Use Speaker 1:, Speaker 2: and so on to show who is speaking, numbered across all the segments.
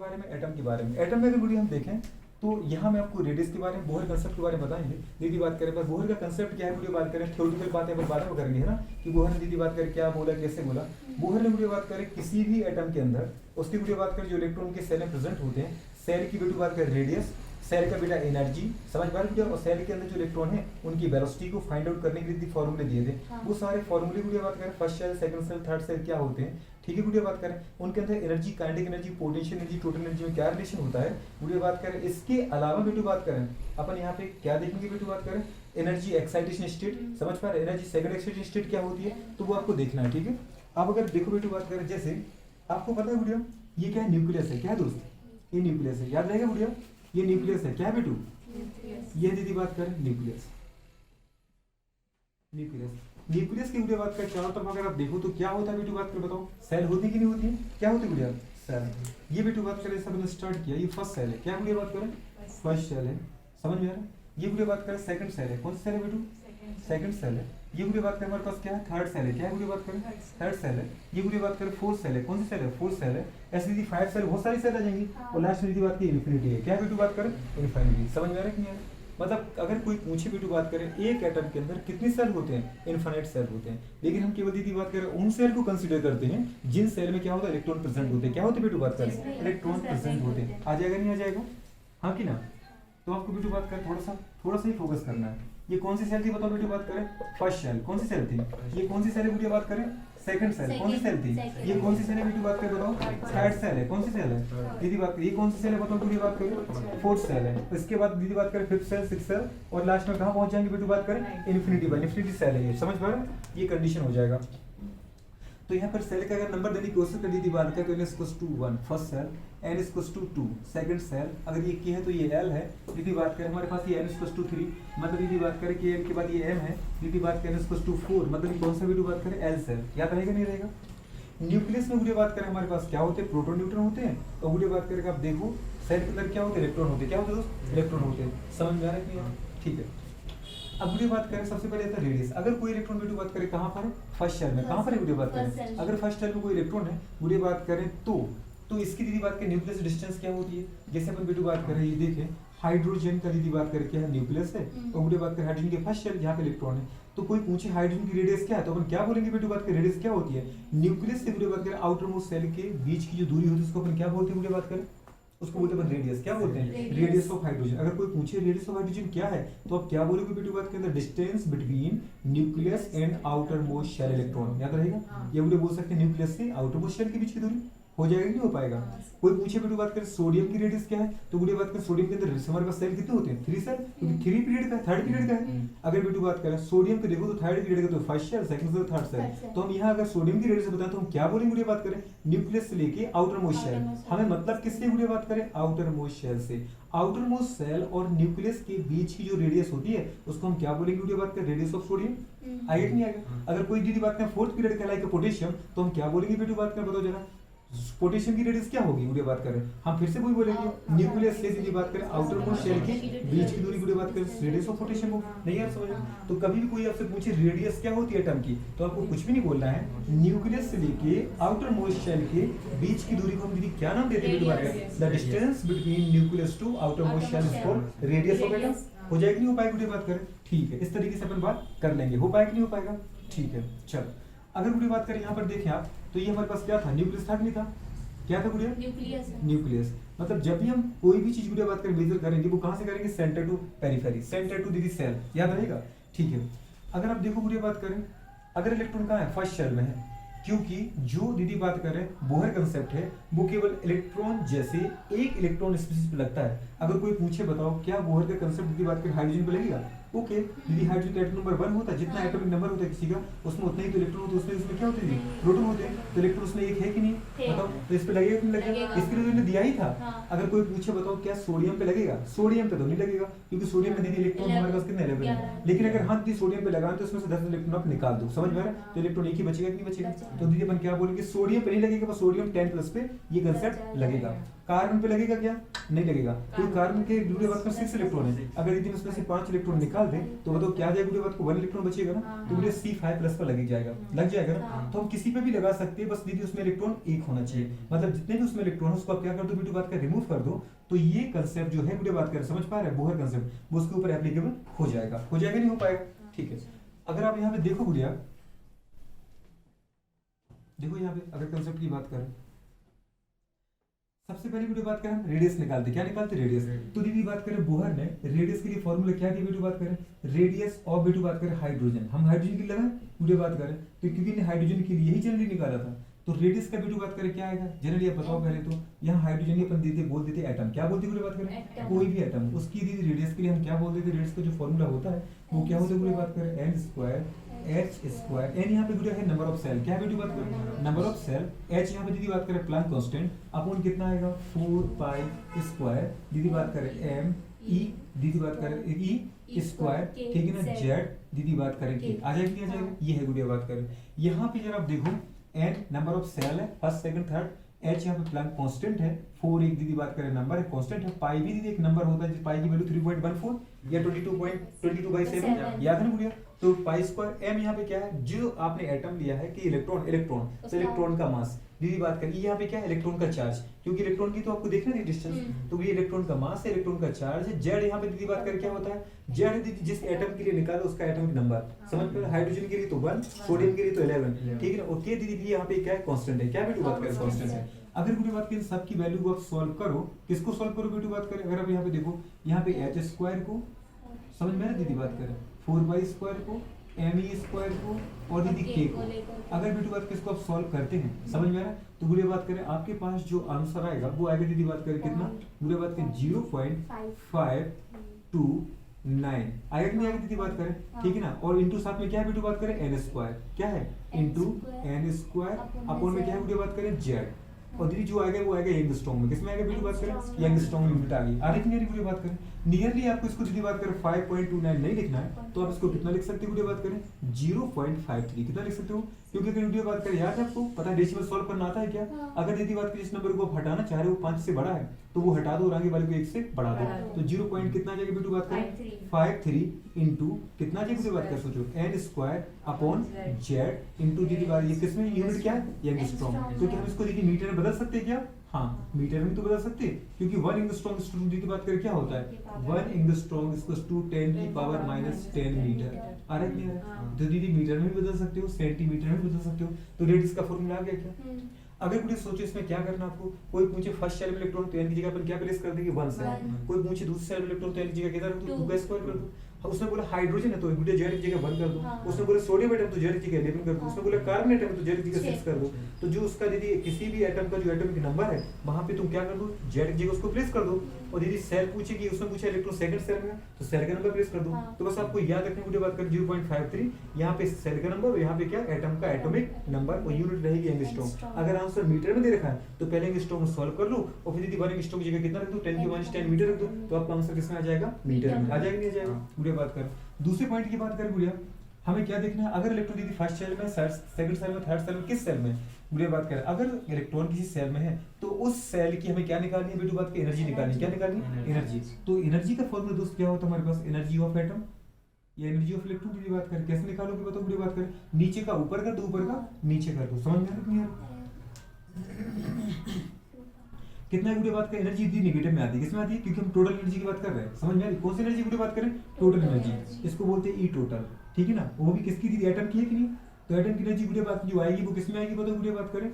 Speaker 1: बारे में, एटम के बारे में। एटम में अगर वीडियो हम देखें तो यहाँ मैं आपको रेडियस के बारे में, बोहर कंसेप्ट के बारे में बताएंगे। दीदी बात करें पर बोहर का कंसेप्ट क्या है, वीडियो बात करें थ्योरेटिकल बातें पर बाद में करेंगे, है ना, कि बोहर ने दीदी बात करें क्या बोला, कैसे बोला। बोहर ने वीडियो बात करें किसी भी एटम के अंदर उसकी वीडियो बात करें जो इलेक्ट्रॉन के सेल में प्रेजेंट होते हैं, सेल की वीडियो बात करें रेडियस, सेल का बेटा एनर्जी, समझ पा रहे हो, और सेल के अंदर जो इलेक्ट्रॉन है उनकी वेलोसिटी को फाइंड आउट करने के लिए फॉर्मूले दिए थे। वो सारे फॉर्मूले वीडियो बात करें first shell, second shell, third shell क्या होते हैं, ठीक है, वीडियो बात करें उनके अंदर energy, kinetic energy, potential energy, total energy में क्या रिलेशन होता है, वीडियो बात करें। इसके अलावा वीडियो बात करें अपन यहाँ पे क्या देखेंगे, वीडियो बात करें एनर्जी एक्साइटेशन स्टेट, समझ पा रहे, एनर्जी सेकंड एक्साइटेशन स्टेट क्या होती है, तो वो आपको देखना है, ठीक है। अब अगर देखो वीडियो बात करें, जैसे आपको पता है वीडियो ये क्या है, न्यूक्लियस है, क्या है दोस्त, ये न्यूक्लियस है, याद रहेगा वीडियो, ये न्यूक्लियस है, क्या है बेटू, ये दीदी बात करें न्यूक्लियस। न्यूक्लियस न्यूक्लियस की वीडियो बात करें चारों तरफ अगर आप देखो तो क्या होता है बेटू, बात कर बताओ, सेल होती है कि नहीं होती है, क्या होती है वीडियो, सेल। ये बेटू बात करें सब ने स्टार्ट किया, ये फर्स्ट सेल है, क्या वीडियो बात करें, फर्स्ट सेल है, समझ में आ रहा है। ये वीडियो बात करें सेकंड सेल है, कौन सा सेल है बेटू, सेकंड सेल है। ये वीडियो बात करें हमारे पास क्या है, थर्ड सेल है, क्या है वीडियो बात करें, थर्ड सेल है। ये वीडियो बात करें फोर्थ सेल है, कौन सी सेल है, फोर्थ सेल है। ऐसे दीदी फाइव सेल, बहुत सारी सेल आ जाएंगी, और लास्ट में दीदी बात की इन्फिनिटी है, क्या वीडियो बात करें, इन्फिनिटी। समझ में आ रहा है कि नहीं आ रहा है? मतलब अगर कोई पूछे बेटू बात करें एक एटम के अंदर कितने सेल होते हैं, इनफाइनाइट सेल होते हैं, लेकिन हम केवल दीदी बात करें उन सेल को कंसीडर करते हैं जिन सेल में क्या होता है, इलेक्ट्रॉन प्रेजेंट होते हैं, क्या होते हैं बेटू बात करें, इलेक्ट्रॉन प्रेजेंट होते हैं। आ जाएगा नहीं आ जाएगा, हाँ कि ना। तो आपको बेटू बात करें थोड़ा सा ही फोकस करना है। ये कौन सी सेल थी बताओ बेटू बात करें, फर्स्ट सेल, कौन सी सेल थी, ये कौन सी सेल है बेटू बात करें, सेकंड सेल, कौन सी सेल थी, ये कौन सी सेल है बेटू बात करें बताओ, थर्ड सेल है, कौन सी सेल है दीदी बात, ये कौन सी सेल है बताओ बेटू बात करें, फोर्थ सेल है। इसके बाद दीदी बात करें फिफ्थ सेल, सिक्स्थ सेल, और लास्ट में कहां पहुंच जाएंगे बेटू बात करें, इन्फिनिटी पर, इन्फिनिटी सेल है ये, समझ पा रहे हैं, ये कंडीशन हो जाएगा। तो यहाँ पर सेल का अगर नंबर देने की कोशिश कर दी बात करें तो n equals to 1 first shell, n equals to 2 second shell, अगर ये k है तो ये l है, यदि बात करें हमारे पास ये n इक्वल्स टू 3, मतलब यदि बात करें कि n के बाद ये m है, यदि बात करें n इक्वल्स टू 4, मतलब कौन सा वीडियो बात करें, l सेल, याद रहेगा नहीं रहेगा। न्यूक्लियस में वीडियो बात करें हमारे पास क्या होते हैं, प्रोटॉन न्यूट्रॉन होते हैं, और वीडियो बात करें आप देखो सेल के अंदर क्या होते हैं, इलेक्ट्रॉन होते हैं, क्या होते हैं दोस्त, इलेक्ट्रॉन होते हैं, समझ में आ रहा है, ठीक है। अब वीडियो बात करें सबसे पहले आता है रेडियस, अगर कोई इलेक्ट्रॉन वीडियो बात करें कहां पर है, फर्स्ट सेल में, कहां पर है वीडियो बात करें, अगर फर्स्ट सेल में कोई इलेक्ट्रॉन है वीडियो बात करें तो इसकी दीदी बात करें न्यूक्लियस डिस्टेंस क्या होती है, जैसे अपन वीडियो बात कर रहे हैं, ये देखें हाइड्रोजन का दीदी बात करें क्या है, न्यूक्लियस है, और वीडियो बात करें हाइड्रोजन के फर्स्ट सेल जहां पे इलेक्ट्रॉन है, तो कोई पूछे हाइड्रोजन की रेडियस क्या है तो अपन क्या बोलेंगे वीडियो बात करें, रेडियस क्या होती है, न्यूक्लियस से वीडियो बात करें आउटर मोस्ट सेल के बीच की जो दूरी होती है उसको अपन क्या बोलते हैं वीडियो बात करें, उसको बोलते हैं रेडियस, क्या बोलते हैं, रेडियस ऑफ हाइड्रोजन। अगर कोई पूछे रेडियस ऑफ हाइड्रोजन क्या है तो आप क्या बोलोगे वीडियो बात के अंदर, distance between nucleus and outermost shell electron, याद रहेगा। ये वीडियो बोल सकते हैं न्यूक्लियस से आउटर मोस्ट शेल के बीच की दूरी, हो जाएगा नहीं हो पाएगा। कोई पूछे वीडियो बात करें सोडियम की रेडियस क्या है तो वीडियो बात करें सोडियम के अंदर हमारे पास सेल कितने होते हैं, 3 सेल, क्योंकि 3 पीरियड का है, थर्ड पीरियड का है। अगर वीडियो बात करें सोडियम पे देखो तो थर्ड पीरियड का तो first shell, second shell, third shell, तो हम यहाँ अगर सोडियम की रेडियस बताएं तो हम क्या बोलेंगे वीडियो बात करें, न्यूक्लियस से लेके आउटर मोस्ट शेल, हमें मतलब किससे वीडियो बात करें, आउटर मोस्ट शेल से। आउटर मोस्ट सेल और न्यूक्लियस के बीच की जो रेडियस होती है उसको हम क्या बोलेंगे वीडियो बात करें, रेडियस ऑफ सोडियम, आएगा कि नहीं आएगा। अगर कोई दीदी बात करें फोर्थ पीरियड कहलाएगा पोटेशियम, तो हम क्या बोलेंगे वीडियो बात करें, बताओ जरा, पोटेशियम की रेडियस क्या होगी वीडियो बात करें, हम फिर से वही बोलेंगे, न्यूक्लियस से सीधी बात करें आउटर मोस्ट शेल के बीच की दूरी वीडियो बात करें, रेडियस ऑफ पोटेशियम हो, नहीं यार समझ। तो कभी भी कोई आपसे पूछे रेडियस क्या होती है एटम की तो आपको कुछ भी नहीं बोलना है, न्यूक्लियस से लेके आउटर मोस्ट शेल के बीच की दूरी को हम दीदी क्या नाम देते हैं वीडियो बात करें, the distance between nucleus to outermost shell is called radius of atom. हो जाएगी नहीं हो पाएगी वीडियो बात करें, ठीक है, इस तरीके से अपन बात कर लेंगे, हो पाएगा नहीं हो पाएगा, ठीक है। चलो अगर वीडियो बात करें यहाँ पर देखें आप तो ये हमारे पास क्या था, न्यूक्लियस था नहीं था, क्या था वीडियो, न्यूक्लियस। मतलब जब भी हम कोई भी चीज वीडियो बात करें मेजर करेंगे वो कहां से करेंगे, centre to periphery, centre to दीदी सेल, याद रहेगा, ठीक है। अगर आप देखो वीडियो बात करें अगर इलेक्ट्रॉन कहां है, फर्स्ट सेल में है, क्योंकि जो दीदी बात करें बोहर कंसेप्ट है वो केवल इलेक्ट्रॉन जैसे एक इलेक्ट्रॉन स्पीशीज पे लगता है। अगर कोई पूछे बताओ क्या बोहर का कंसेप्ट दीदी बात करें हाइड्रोजन पे लगेगा, ओके, यदि हाइड्रोजन का एटम नंबर 1 होता है, जितना एटॉमिक नंबर होता है किसी का उसमें उतना ही तो इलेक्ट्रॉन होते हैं, उसमें क्या होते हैं, प्रोटॉन होते हैं, तो इलेक्ट्रॉन उसमें एक है कि नहीं बताओ, तो इस पे लगेगा कि नहीं लगेगा, इसके लिए उन्होंने दिया ही था। अगर कोई पूछे बताओ क्या सोडियम पे लगेगा, सोडियम पे तो नहीं लगेगा क्योंकि सोडियम में दीदी इलेक्ट्रॉन हमारे पास कितने 11 है, लेकिन अगर हाँ दीदी सोडियम पे लगाएं तो उसमें से 10 इलेक्ट्रॉन आप निकाल दो, समझ में आ रहा है, तो इलेक्ट्रॉन एक ही बचेगा कि नहीं बचेगा, तो दीदी अपन क्या बोलेंगे, सोडियम पे नहीं लगेगा, सोडियम 10+ पे ये कंसेप्ट लगेगा। कार्बन पे लगेगा क्या? नहीं लगेगा, क्योंकि कार्बन के बुरे बात पर 6 इलेक्ट्रॉन है। अगर यदि उसमें से 5 इलेक्ट्रॉन निकाल दे तो बताओ क्या आ जाएगा बुरे बात को? 1 इलेक्ट्रॉन बचेगा ना, तो बुरे C5+ पर लग जाएगा, लग जाएगा ना। तो हम किसी पे भी लगा सकते हैं, बस दीदी उसमें इलेक्ट्रॉन एक होना चाहिए, मतलब जितने भी उसमें इलेक्ट्रॉन उसको आप क्या कर दो बेटू बात का रिमूव कर दो। तो ये कंसेप्ट जो है बुरे बात कर समझ पा रहे हैं, बोहर कंसेप्ट, वो उसके ऊपर एप्लीकेबल हो जाएगा, हो जाएगा नहीं हो पाएगा? ठीक है। अगर आप यहाँ पे देखो गुड़िया, देखो यहाँ पे अगर कंसेप्ट की बात करें, सबसे पहले वीडियो बात करें रेडियस निकालते, क्या निकालते? रेडियस। तो दीदी बात करें बोहर ने रेडियस के लिए फॉर्मूला क्या दिया वीडियो बात करें? रेडियस ऑफ वीडियो बात करें हाइड्रोजन, हम हाइड्रोजन के लिए लगाए वीडियो बात करें तो क्योंकि हाइड्रोजन के लिए यही जनरली निकाला था, तो रेडियस का वीडियो बात करें क्या आएगा जनरली आप बताओ पहले तो। यहाँ हाइड्रोजन ही अपन दीदी बोल देते एटम, क्या बोलते वीडियो बात करें? कोई भी एटम, उसकी दीदी रेडियस के लिए हम क्या बोल देते? रेडियस का जो फॉर्मूला होता है वो क्या होता है वीडियो बात करें? n²h²। n यहाँ पे वीडियो है नंबर ऑफ सेल, क्या वीडियो बात करें? Number of cell. h यहाँ पे दीदी बात करें प्लैंक कांस्टेंट, अपॉन कितना आएगा? 4π²। दीदी बात करें m e, दीदी बात करें e², ठीक है ना, z दीदी बात करें k, आ जाएगा नहीं आ जाएगा? ये है वीडियो बात करें। यहाँ पे जरा आप देखो n नंबर ऑफ सेल है, फर्स्ट सेकंड थर्ड, h यहाँ पे प्लैंक कांस्टेंट है, 4 एक दीदी बात करें नंबर है, कांस्टेंट है, पाई भी दीदी एक नंबर होता है, पाई की वैल्यू 3.14 या 22.22/7 याद है ना गुड़िया? तो π²। m यहाँ पे क्या है? जो आपने एटम लिया है कि इलेक्ट्रॉन, तो इलेक्ट्रॉन का मास दीदी बात करें, यहाँ पे क्या है? इलेक्ट्रॉन का चार्ज, क्योंकि इलेक्ट्रॉन की तो आपको देखना है डिस्टेंस, तो ये इलेक्ट्रॉन का मास है, इलेक्ट्रॉन का चार्ज है। z यहाँ पे दीदी बात करें क्या होता है? z है दीदी जिस एटम के लिए निकालो उसका एटॉमिक नंबर, समझ में? हाइड्रोजन के लिए तो 1, सोडियम के लिए तो 11, ठीक है ना। और k दीदी भी यहाँ पे क्या है? कांस्टेंट है, क्या बेटू बात करें? कांस्टेंट है। अगर बेटू बात करें सबकी वैल्यू को आप सॉल्व करो, किसको सॉल्व करो बेटू बात करें? अगर आप यहाँ पे देखो, यहाँ पे h² को समझ में दीदी बात करें, 4π² को, me² को और दीदी k को, अगर बेटू बात किसको आप सॉल्व करते हैं, समझ में आ रहा है? तो बुरे बात करें आपके पास जो आंसर आएगा वो आएगा दीदी बात करें कितना? बुरे बात करें 0.529 आएगा कि नहीं आएगा दीदी बात करें, ठीक है ना। और इंटू साथ में क्या है बेटू बात करें? n², क्या है? इंटू n² अपॉन में क्या है बेटू बात करें? z। और दीदी जो आएगा वो आएगा यंगस्ट्रॉन्ग में, किसमें आएगा बेटू बात करें? यंगस्ट्रॉन्ग यूनिट आ गई, आ रही कि नहीं पूरी बात करें? नियरली आपको इसको दीदी बात करें 5.29 नहीं लिखना है, तो आप इसको कितना लिख सकते हो वीडियो बात करें? 0.53, कितना लिख सकते हो? क्योंकि अगर वीडियो बात करें याद है आपको, पता है डेसिमल सॉल्व करना आता है क्या? अगर दीदी बात करें जिस नंबर को आप हटाना चाह रहे हो 5 से बड़ा है तो वो हटा दो और आगे वाले को 1 से बढ़ा दो, तो 0 पॉइंट कितना आ जाएगा बेटू बात करें? 53 इंटू कितना आ जाएगा वीडियो बात करें? सोचो n² अपॉन z इंटू दीदी बात, ये किसमें यूनिट क्या है? यंगस्ट्रॉन्ग। तो क्या हम इसको दीदी मीटर में बदल सकते हैं क्या? हाँ मीटर में तो बदल सकते हैं, क्योंकि 1 एंगस्ट्रॉम स्टूडेंट की बात करें क्या होता है? 1 एंगस्ट्रॉम इक्वल्स टू 10 की पावर -10 मीटर। आ रहा है नहीं आ रहा? तो दीदी मीटर में भी बदल सकते हो, सेंटीमीटर में भी बदल सकते हो, तो रेडियस का फॉर्मूला आ गया क्या? अगर मुझे सोचो इसमें क्या करना आपको, कोई पूछे फर्स्ट सेल में इलेक्ट्रॉन तो n की जगह पर क्या प्लेस कर देंगे? 1 से। कोई पूछे दूसरे सेल में इलेक्ट्रॉन तो n की जगह किधर रख दो? 2² कर दो। उसने बोला हाइड्रोजन है तो वीडियो z की जगह 1 कर दो, उसने बोला सोडियम एटम तो z की जगह 11 कर दो, उसने बोला कार्बन एटम तो z की जगह 6 कर दो। तो जो उसका दीदी किसी भी एटम का जो एटॉमिक नंबर है वहां पे तुम क्या कर दो? z की जगह उसको प्लेस कर दो। और दीदी सेल पूछेगी, उसने पूछा इलेक्ट्रॉन सेकंड सेल में तो सेल का नंबर प्लेस कर दो। तो बस आपको याद रखने की बात करें 0.53, यहाँ पे सेल का नंबर और यहाँ पे क्या? एटम का एटॉमिक नंबर और यूनिट रहेगी एंगस्ट्रॉम। अगर आंसर मीटर में दे रखा है तो पहले एंगस्ट्रॉम सॉल्व कर लो और फिर दीदी 1 एंगस्ट्रॉम की जगह कितना रख दो? 10 की -10 मीटर रख दो, तो आपका आंसर किसमें आ जाएगा? मीटर में। आ जाएगा नहीं आ जाएगा? पूरी बात कर। दूसरे पॉइंट की बात करें गुड़िया, हमें क्या देखना है? अगर इलेक्ट्रॉन दीदी फर्स्ट सेल में, सेकंड सेल में, थर्ड सेल में, किस सेल में गुड़िया बात करें, अगर इलेक्ट्रॉन किसी सेल में है तो उस सेल की हमें क्या निकालनी है बेटू बात की? एनर्जी निकालनी है। क्या निकालनी है? एनर्जी। तो एनर्जी का फॉर्मूला दोस्त क्या होता है हमारे पास? एनर्जी ऑफ एटम या एनर्जी ऑफ इलेक्ट्रॉन की बात करें, कैसे निकालोगे बताओ गुड़िया बात करें? नीचे का ऊपर कर दो, ऊपर का नीचे कर दो, समझ में आ रहा है? कितना गुड़िया बात करें? एनर्जी दी नेगेटिव में आती है, किसमें आती है? क्योंकि हम टोटल एनर्जी की बात कर रहे हैं, समझ में आ रही? कौन सी एनर्जी की बात करें? टोटल एनर्जी, इसको बोलते हैं ई टोटल, ठीक है ना। वो भी किसकी थी? एटम की है कि नहीं? तो एटम की एनर्जी गुड़िया बात जो आएगी वो किसमें आएगी बताओ गुड़िया बात करें?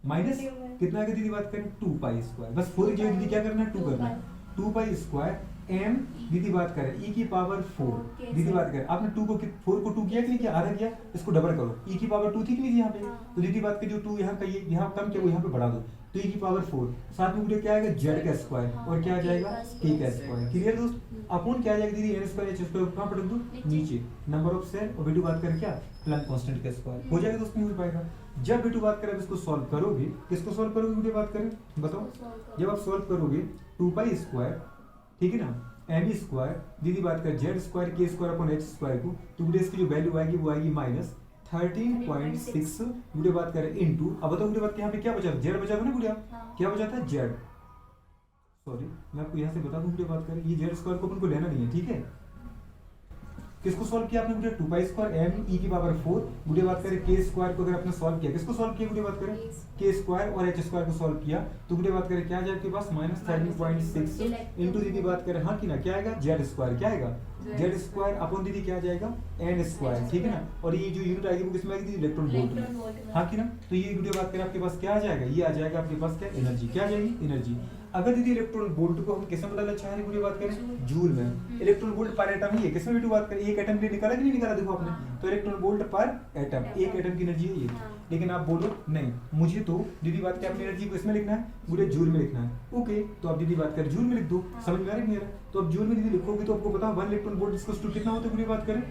Speaker 1: माइनस कितना आएगा दीदी बात करें? 2π²। बस 4 की जगह दीदी क्या करना है? 2 करना है। 2π² m दीदी बात करें e की पावर 4 दीदी बात करें, आपने 2 को 4 को 2 किया कि नहीं किया? आधा किया, इसको डबल करो, e की पावर 2 थी कि नहीं थी यहाँ पे? तो दीदी बात करें जो 2 यहाँ का ये यहाँ कम किया वो यहाँ पे बढ़ा दो, तो e की पावर 4 साथ में क्या आएगा? z का स्क्वायर और क्या आ जाएगा? k का स्क्वायर। क्लियर दोस्त? अपॉन क्या आ जाएगा दीदी? n² h² कहां पर रख दो? नीचे। नंबर ऑफ सेल और बेटू बात करें क्या? प्लैंक कांस्टेंट का स्क्वायर। हो जाएगा दोस्त? नहीं हो पाएगा। जब बेटू बात करें इसको सॉल्व करोगे, किसको सॉल्व करोगे बेटू बात करें बताओ? जब आप सॉल्व करोगे 2π², ठीक है ना, m² दीदी बात करें z² k² अपॉन h² को, तो बेटा इसकी जो वैल्यू आएगी वो आएगी -13.6 वीडियो बात करें इनटू, अब बताओ वीडियो बात यहाँ पे क्या बचा? z बचा था ना गुड़िया, क्या बचा था? z सॉरी मैं आपको यहाँ से बता दूं वीडियो बात करें, ये जेड स्क्वायर को अपन को लेना नहीं है, ठीक है। किसको सॉल्व किया आपने बेटा, 2 पाई स्क्वायर एम ई की पावर 4 गुड़े बात करें के स्क्वायर को अगर आपने सॉल्व किया, किसको सॉल्व किया गुड़े बात करें, के स्क्वायर और एच स्क्वायर को सॉल्व किया तो गुड़े बात करें क्या आ जाए आपके पास -13.6 इनटू दीदी बात करें हाँ कि ना क्या आएगा जेड स्क्वायर, क्या आएगा जेड स्क्वायर अपॉन दीदी क्या आ जाएगा एन स्क्वायर, ठीक है ना। और ये जो यूनिट आएगी वो किसमें आएगी इलेक्ट्रॉन वोल्ट में, हाँ कि ना। तो ये वीडियो बात करें आपके पास क्या आ जाएगा, ये आ जाएगा आपके पास क्या एनर्जी, क्या आ जाएगी एनर्जी। अगर दीदी इलेक्ट्रॉन वोल्ट को हम किसमें बदलना चाह रहे हैं वीडियो बात करें जूल में, इलेक्ट्रॉन वोल्ट पर एटम ही है, किसमें वीडियो बात करें एक एटम के लिए निकाला कि नहीं निकाला देखो आपने, तो इलेक्ट्रॉन वोल्ट पर एटम, एक एटम की एनर्जी है ये। लेकिन आप बोलो नहीं मुझे तो दीदी बात करें अपनी एनर्जी को इसमें लिखना है, मुझे जूल में लिखना है, ओके तो आप दीदी बात करें जूल में लिख दो, समझ में आ रहा है नहीं आ रहा। तो अब जूल में दीदी लिखोगे तो आपको पता 1 इलेक्ट्रॉन वोल्ट इक्वल्स टू कितना होता है पूरी बात करें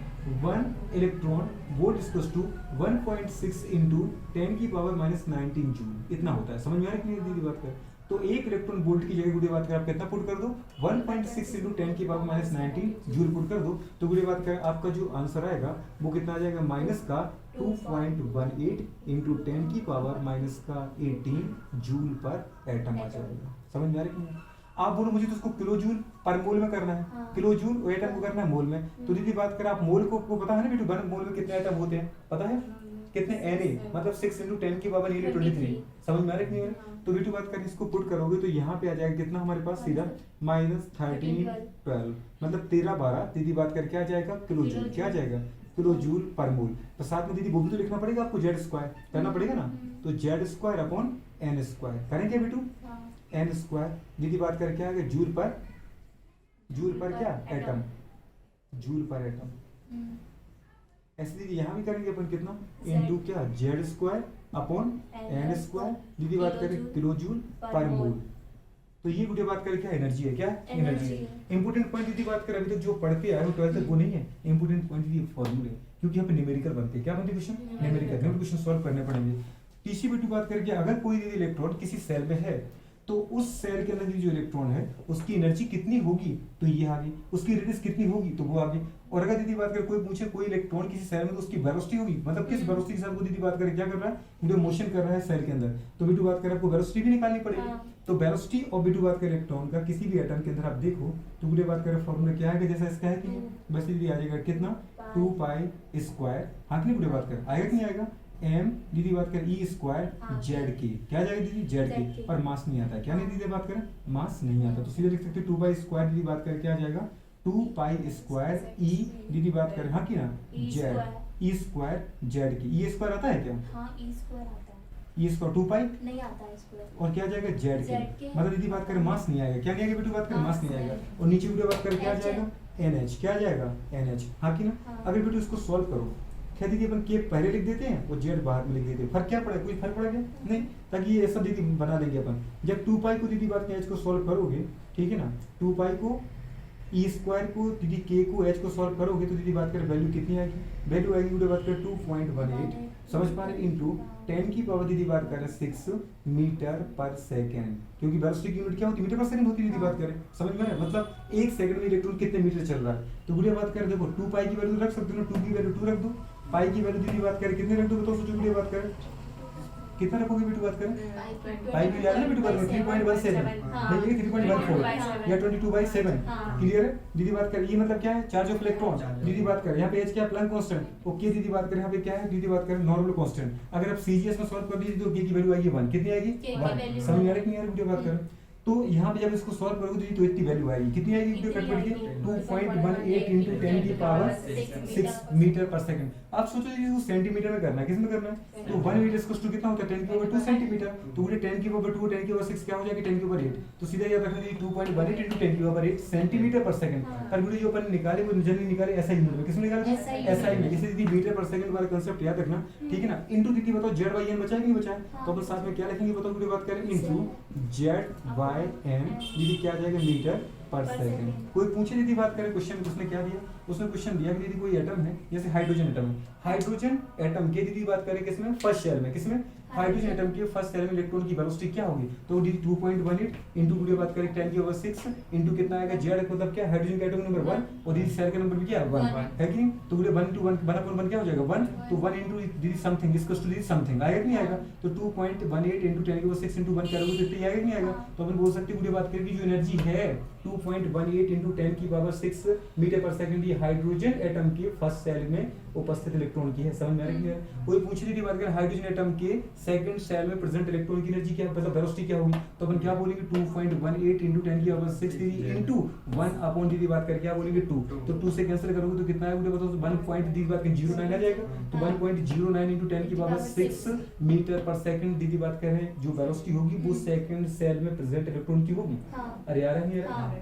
Speaker 1: 1 electron volt equals to 1.6 into 10 की पावर -19 जूल, इतना होता है, समझ में आ रहा है नहीं दीदी बात करें। तो 1 इलेक्ट्रॉन वोल्ट की जगह गुड़े बात कर आप कितना पुट कर दो 1.6 इनटू 10 की पावर -19 जूल पुट कर दो, तो गुड़े बात कर आपका जो आंसर आएगा वो कितना आ जाएगा माइनस का 2.18 इनटू 10 की पावर माइनस का 18 जूल पर एटम आ जाएगा, समझ में आ रहा है। आप बोलो मुझे तो उसको किलो जूल पर मोल में करना है, किलो जूल एटम को करना है मोल में, तो दीदी बात करें आप मोल को पता है ना बेटू 1 मोल में कितने एटम होते हैं पता है कितने Na मतलब 6 इनटू 10 की पावर 23, समझ में आ रहा है कि नहीं। तो बेटू बात करें इसको पुट करोगे तो यहाँ पे आ जाएगा कितना हमारे पास सीधा -1312 मतलब 13-12 दीदी बात कर क्या आ जाएगा किलो जूल, क्या आ जाएगा किलो जूल पर मोल। तो साथ में दीदी वो भी तो लिखना पड़ेगा आपको जेड स्क्वायर करना पड़ेगा ना, तो Z square upon N square करेंगे बेटू एन स्क्वायर दीदी बात कर क्या आएगा जूल पर क्या एटम, जूल पर एटम। ऐसे दीदी यहाँ भी करेंगे अपन कितना इनटू क्या Z square upon N square दीदी बात करें किलो जूल पर मोल। तो ये वीडियो बात करें क्या एनर्जी है, क्या एनर्जी है। इंपोर्टेंट पॉइंट दीदी बात करें अभी तक जो पढ़ के आए हो 12th तक वो नहीं है, इंपोर्टेंट पॉइंट दीदी फॉर्मूले, क्योंकि यहाँ पे न्यूमेरिकल बनते हैं, क्या बनते हैं क्वेश्चन न्यूमेरिकल क्वेश्चन सॉल्व करने पड़ेंगे। तीसरी वीडियो बात करके अगर कोई दीदी इलेक्ट्रॉन किसी सेल में है तो उस सेल के अंदर जो इलेक्ट्रॉन है उसकी एनर्जी कितनी होगी तो ये आ गई, उसकी रेडियस कितनी होगी तो वो आ गई। और अगर दीदी बात करें कोई पूछे कोई इलेक्ट्रॉन किसी सेल में तो उसकी वेलोसिटी होगी, मतलब किस वेलोसिटी के साथ वो दीदी बात करें क्या कर रहा है वीडियो मोशन कर रहा है सेल के अंदर, तो वीडियो बात करें आपको वेलोसिटी भी निकालनी पड़ेगी। तो वेलोसिटी और वीडियो बात करें इलेक्ट्रॉन का किसी भी एटम के अंदर आप देखो तो वीडियो बात करें फॉर्मूला क्या है जैसा इसका है कि बस दीदी आ जाएगा कितना 2 पाई स्क्वायर, हाँ कि नहीं वीडियो बात करें आएगा कि नहीं आएगा एम दीदी बात करें ई स्क्वायर जेड के, क्या आ जाएगा दीदी जेड के, और मास नहीं आता है, क्या नहीं दीदी बात करें मास नहीं आता, तो सीधे लिख सकते 2 पाई स्क्वायर दीदी बात करें क्या आ जाएगा 2 पाई स्क्वायर ई दीदी बात करें हाँ कि ना जेड ई स्क्वायर जेड की, ई स्क्वायर आता है क्या
Speaker 2: हाँ ई स्क्वायर आता है,
Speaker 1: ई स्क्वायर 2 पाई
Speaker 2: नहीं आता है स्क्वायर,
Speaker 1: और क्या आ जाएगा जेड के, मतलब दीदी बात करें मास नहीं आएगा, क्या नहीं आएगा बेटू बात करें मास नहीं आएगा, और नीचे वीडियो बात करें क्या आ जाएगा NH, क्या आ जाएगा NH, हाँ कि ना। अगर बेटू इसको सॉल्व करो क्या दीदी अपन के पहले लिख देते हैं और जेड बाहर में लिख देते हैं, फर्क क्या पड़ा कोई फर्क पड़ा क्या नहीं, ताकि ये ऐसा दीदी बना देंगे अपन जब 2 पाई को दीदी बात में एच को सॉल्व करोगे ठीक है ना, 2 पाई को ई स्क्वायर को दीदी के को एच को सॉल्व करोगे तो दीदी बात करें वैल्यू कितनी आएगी, वैल्यू आएगी वीडियो बात करें 2.18 समझ पा रहे इनटू 10 की पावर दीदी बात करें 6 मीटर पर सेकेंड, क्योंकि वेलोसिटी की यूनिट क्या होती है मीटर पर सेकंड होती है दीदी बात करें, समझ में मतलब 1 सेकंड में इलेक्ट्रॉन कितने मीटर चल रहा है। तो वीडियो बात करें देखो 2 पाई की वैल्यू रख सकते हो ना, 2 की वैल्यू 2 रख दो, पाई की वैल्यू दीदी बात करें कितने रख दो बताओ सोचो वीडियो बात करें कितना रखोगे बेटू बात करें पाई की याद है बेटू बात करें 3.17 नहीं ये 3.14 या 22/7 क्लियर है दीदी बात करें, ये मतलब क्या है चार्ज ऑफ इलेक्ट्रॉन दीदी बात करें यहाँ पे एच क्या प्लैंक कांस्टेंट, ओके दीदी बात करें यहाँ पे क्या है दीदी बात करें नॉर्मल कांस्टेंट। अगर आप सीजीएस में सॉल्व कर दीजिए तो के की वैल्यू आएगी 1, कितनी आएगी 1, समझ में आ रहा है कि नहीं आ रहा वीडियो बात करें। तो यहाँ पे जब इसको सॉल्व करोगे तो इतनी वैल्यू आएगी, कितनी आएगी वीडियो कट करके 2.18 इनटू 10 की पावर 6 मीटर पर सेकंड। आप सोचो ये सेंटीमीटर में करना है, किस में करना है तो 1 मीटर इक्वल्स टू कितना होता है 10 की पावर 2 सेंटीमीटर, तो पूरे 10 की पावर 2 10 की पावर 6 क्या हो जाएगा 10 की पावर 8, तो सीधा याद रखना है 2.18 इनटू 10 की पावर 8 सेंटीमीटर पर सेकंड। पर वीडियो जो अपन निकाले वो जनरली निकाले एसआई यूनिट में, किसमें निकाले एसआई में, इसे दीदी मीटर पर सेकंड वाला कांसेप्ट याद रखना ठीक है ना। इनटू दीदी बताओ जेड बाई एन बचा कि नहीं बचा, तो अपन साथ में क्या लिखेंगे बताओ वीडियो बात करें इनटू जेड बाई एन दीदी क्या आ जाएगा मीटर पर सेकंड। कोई पूछे दीदी बात करें क्वेश्चन में उसने क्या दिया, उसने क्वेश्चन दिया कि दीदी कोई एटम है जैसे हाइड्रोजन एटम है, हाइड्रोजन एटम के दीदी बात करें किसमें फर्स्ट शेल में, किसमें हाइड्रोजन एटम के फर्स्ट सेल में इलेक्ट्रॉन की वेलोसिटी क्या होगी? तो दीदी 2.18 इंटू गुड़िया बात करें 10⁻6 इंटू कितना आएगा जेड मतलब क्या हाइड्रोजन का एटम नंबर 1 और दीदी सेल का नंबर भी क्या है 1 है कि नहीं? तो गुड़िया 1 into 1 क्या हो जाएगा 1 तो 1 इंटू दीदी समथिंग इक्वल्स टू दीदी समथिंग आएगा कि नहीं आएगा? तो 2.18 इंटू 10⁻6 इंटू 1 क्या होगा 50 आएगा कि नहीं आएगा? तो अपन बोल सकते हैं गुड़िया बात करें कि जो एनर्जी है 2.18 इंटू 10⁻6 मीटर पर सेकंड ये हाइड्रोजन एटम के फर्स्ट सेल में उपस्थित इलेक्ट्रॉन की है। समझ में आ रही है? कोई पूछ रही थी बात करें हाइड्रोजन एटम के सेकंड सेल में प्रेजेंट इलेक्ट्रॉन की एनर्जी क्या मतलब वेलोसिटी क्या होगी? तो अपन क्या बोलेंगे 2.18 इंटू 10⁻6 दीदी इंटू 1 अपॉन दीदी बात करें क्या बोलेंगे 2 तो 2 से कैंसिल करोगे तो कितना आएगा बताओ? 1 दीदी बात करें 09 आ जाएगा तो 1.09 इंटू 10⁻6 मीटर पर सेकंड दीदी बात कर रहे हैं जो वेलोसिटी होगी वो सेकंड सेल में प्रेजेंट इलेक्ट्रॉन की होगी। अरे यार नहीं यार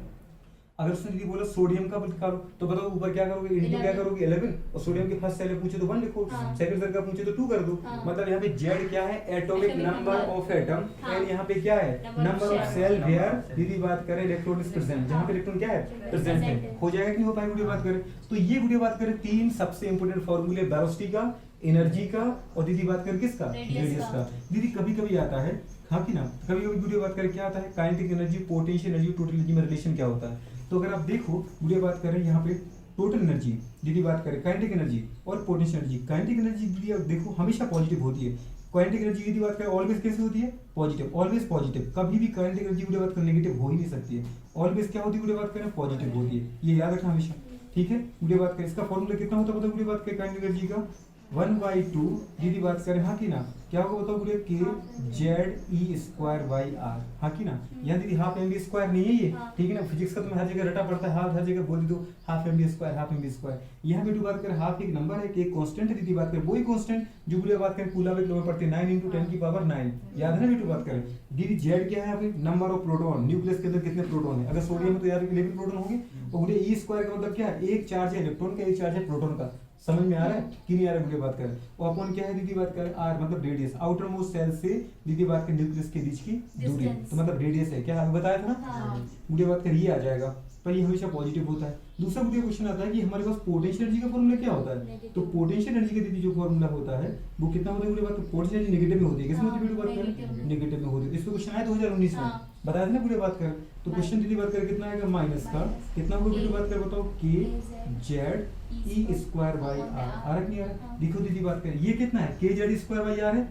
Speaker 1: अगर उसने दीदी बोला सोडियम का निकालो तो बताओ ऊपर क्या करोगे इंटू क्या करोगे 11 और सोडियम के फर्स्ट सेल में पूछे तो 1 लिखो सेकंड सेल का पूछे तो 2 कर दो मतलब यहाँ पे Z क्या है atomic number of atom and यहाँ पे क्या है नंबर ऑफ सेल वेयर दीदी बात करें इलेक्ट्रॉन इज प्रेजेंट जहाँ पे इलेक्ट्रॉन क्या है प्रेजेंट है हो जाएगा कि नहीं हो पाएगा वीडियो बात करें तो ये वीडियो बात करें तीन सबसे इंपोर्टेंट फॉर्मूले वेलोसिटी का एनर्जी का और दीदी बात करें किसका रेडियस का। दीदी कभी कभी आता है हाँ कि ना कभी कभी वीडियो बात करें क्या आता है kinetic energy potential energy total energy में रिलेशन क्या होता है। तो अगर आप देखो वीडियो बात करें यहाँ पे टोटल एनर्जी दीदी बात करें काइनेटिक एनर्जी और पोटेंशियल एनर्जी काइनेटिक एनर्जी दीदी आप देखो हमेशा पॉजिटिव होती है काइनेटिक एनर्जी की बात करें ऑलवेज कैसे होती है पॉजिटिव ऑलवेज पॉजिटिव कभी भी काइनेटिक एनर्जी वीडियो बात करें नेगेटिव हो ही नहीं सकती है ऑलवेज क्या होती है वीडियो बात करें पॉजिटिव होती है ये याद रखना हमेशा ठीक है। वीडियो बात करें इसका फॉर्मूला कितना होता है बताओ वीडियो बात करें काइनेटिक एनर्जी का 1/2 दीदी बात करें हाँ कि ना क्या होगा बताओ पूरे के Z(E²/R) हाँ कि ना यहाँ दीदी हाफ एम बी स्क्वायर नहीं है ये ठीक है ना फिजिक्स का तुम्हें हर जगह रटा पड़ता है हाफ हर जगह बोल दो हाफ एम बी स्क्वायर यहाँ पे बात करें हाफ एक नंबर है कि एक कांस्टेंट है दीदी बात करें वही कांस्टेंट जो पूरे बात करें कूलम एक में पड़ते हैं 9 × 10⁹ याद है ना बेटू बात करें दीदी Z क्या है यहाँ पे नंबर ऑफ प्रोटॉन न्यूक्लियस के अंदर कितने प्रोटॉन है अगर सोडियम है तो यार 11 प्रोटॉन होंगे और E² का मतलब क्या है एक चार्ज है इलेक्ट्रॉन का एक चार्ज है प्रोटॉन का। समझ में आ रहा है कि नहीं आ रहा है वीडियो बात करें और अपन क्या है दीदी बात करें r मतलब रेडियस आउटर मोस्ट सेल से दीदी बात करें न्यूक्लियस के बीच की दूरी तो मतलब रेडियस है क्या बताया था ना वीडियो बात करें ये आ जाएगा पर ये हमेशा पॉजिटिव होता है। दूसरा वीडियो क्वेश्चन आता है कि हमारे पास पोटेंशियल एनर्जी का फॉर्मूला क्या होता है तो पोटेंशियल एनर्जी का दीदी जो फॉर्मूला होता है वो कितना होता है वीडियो बात पोटेंशियल एनर्जी नेगेटिव में होती है किसमें होती है वीडियो बात करें नेगेटिव में होती है। इस पे क्वेश्चन आया 2019 में बताया था ना वीडियो बात करें तो क्वेश्चन दीदी बात करें कितना आएगा माइनस का कितना होगा वीडियो बात करें बताओ के Z(E²/R) आ रहा नहीं आ रहा देखो दीदी बात करें ये कितना है KZ(E²/R) है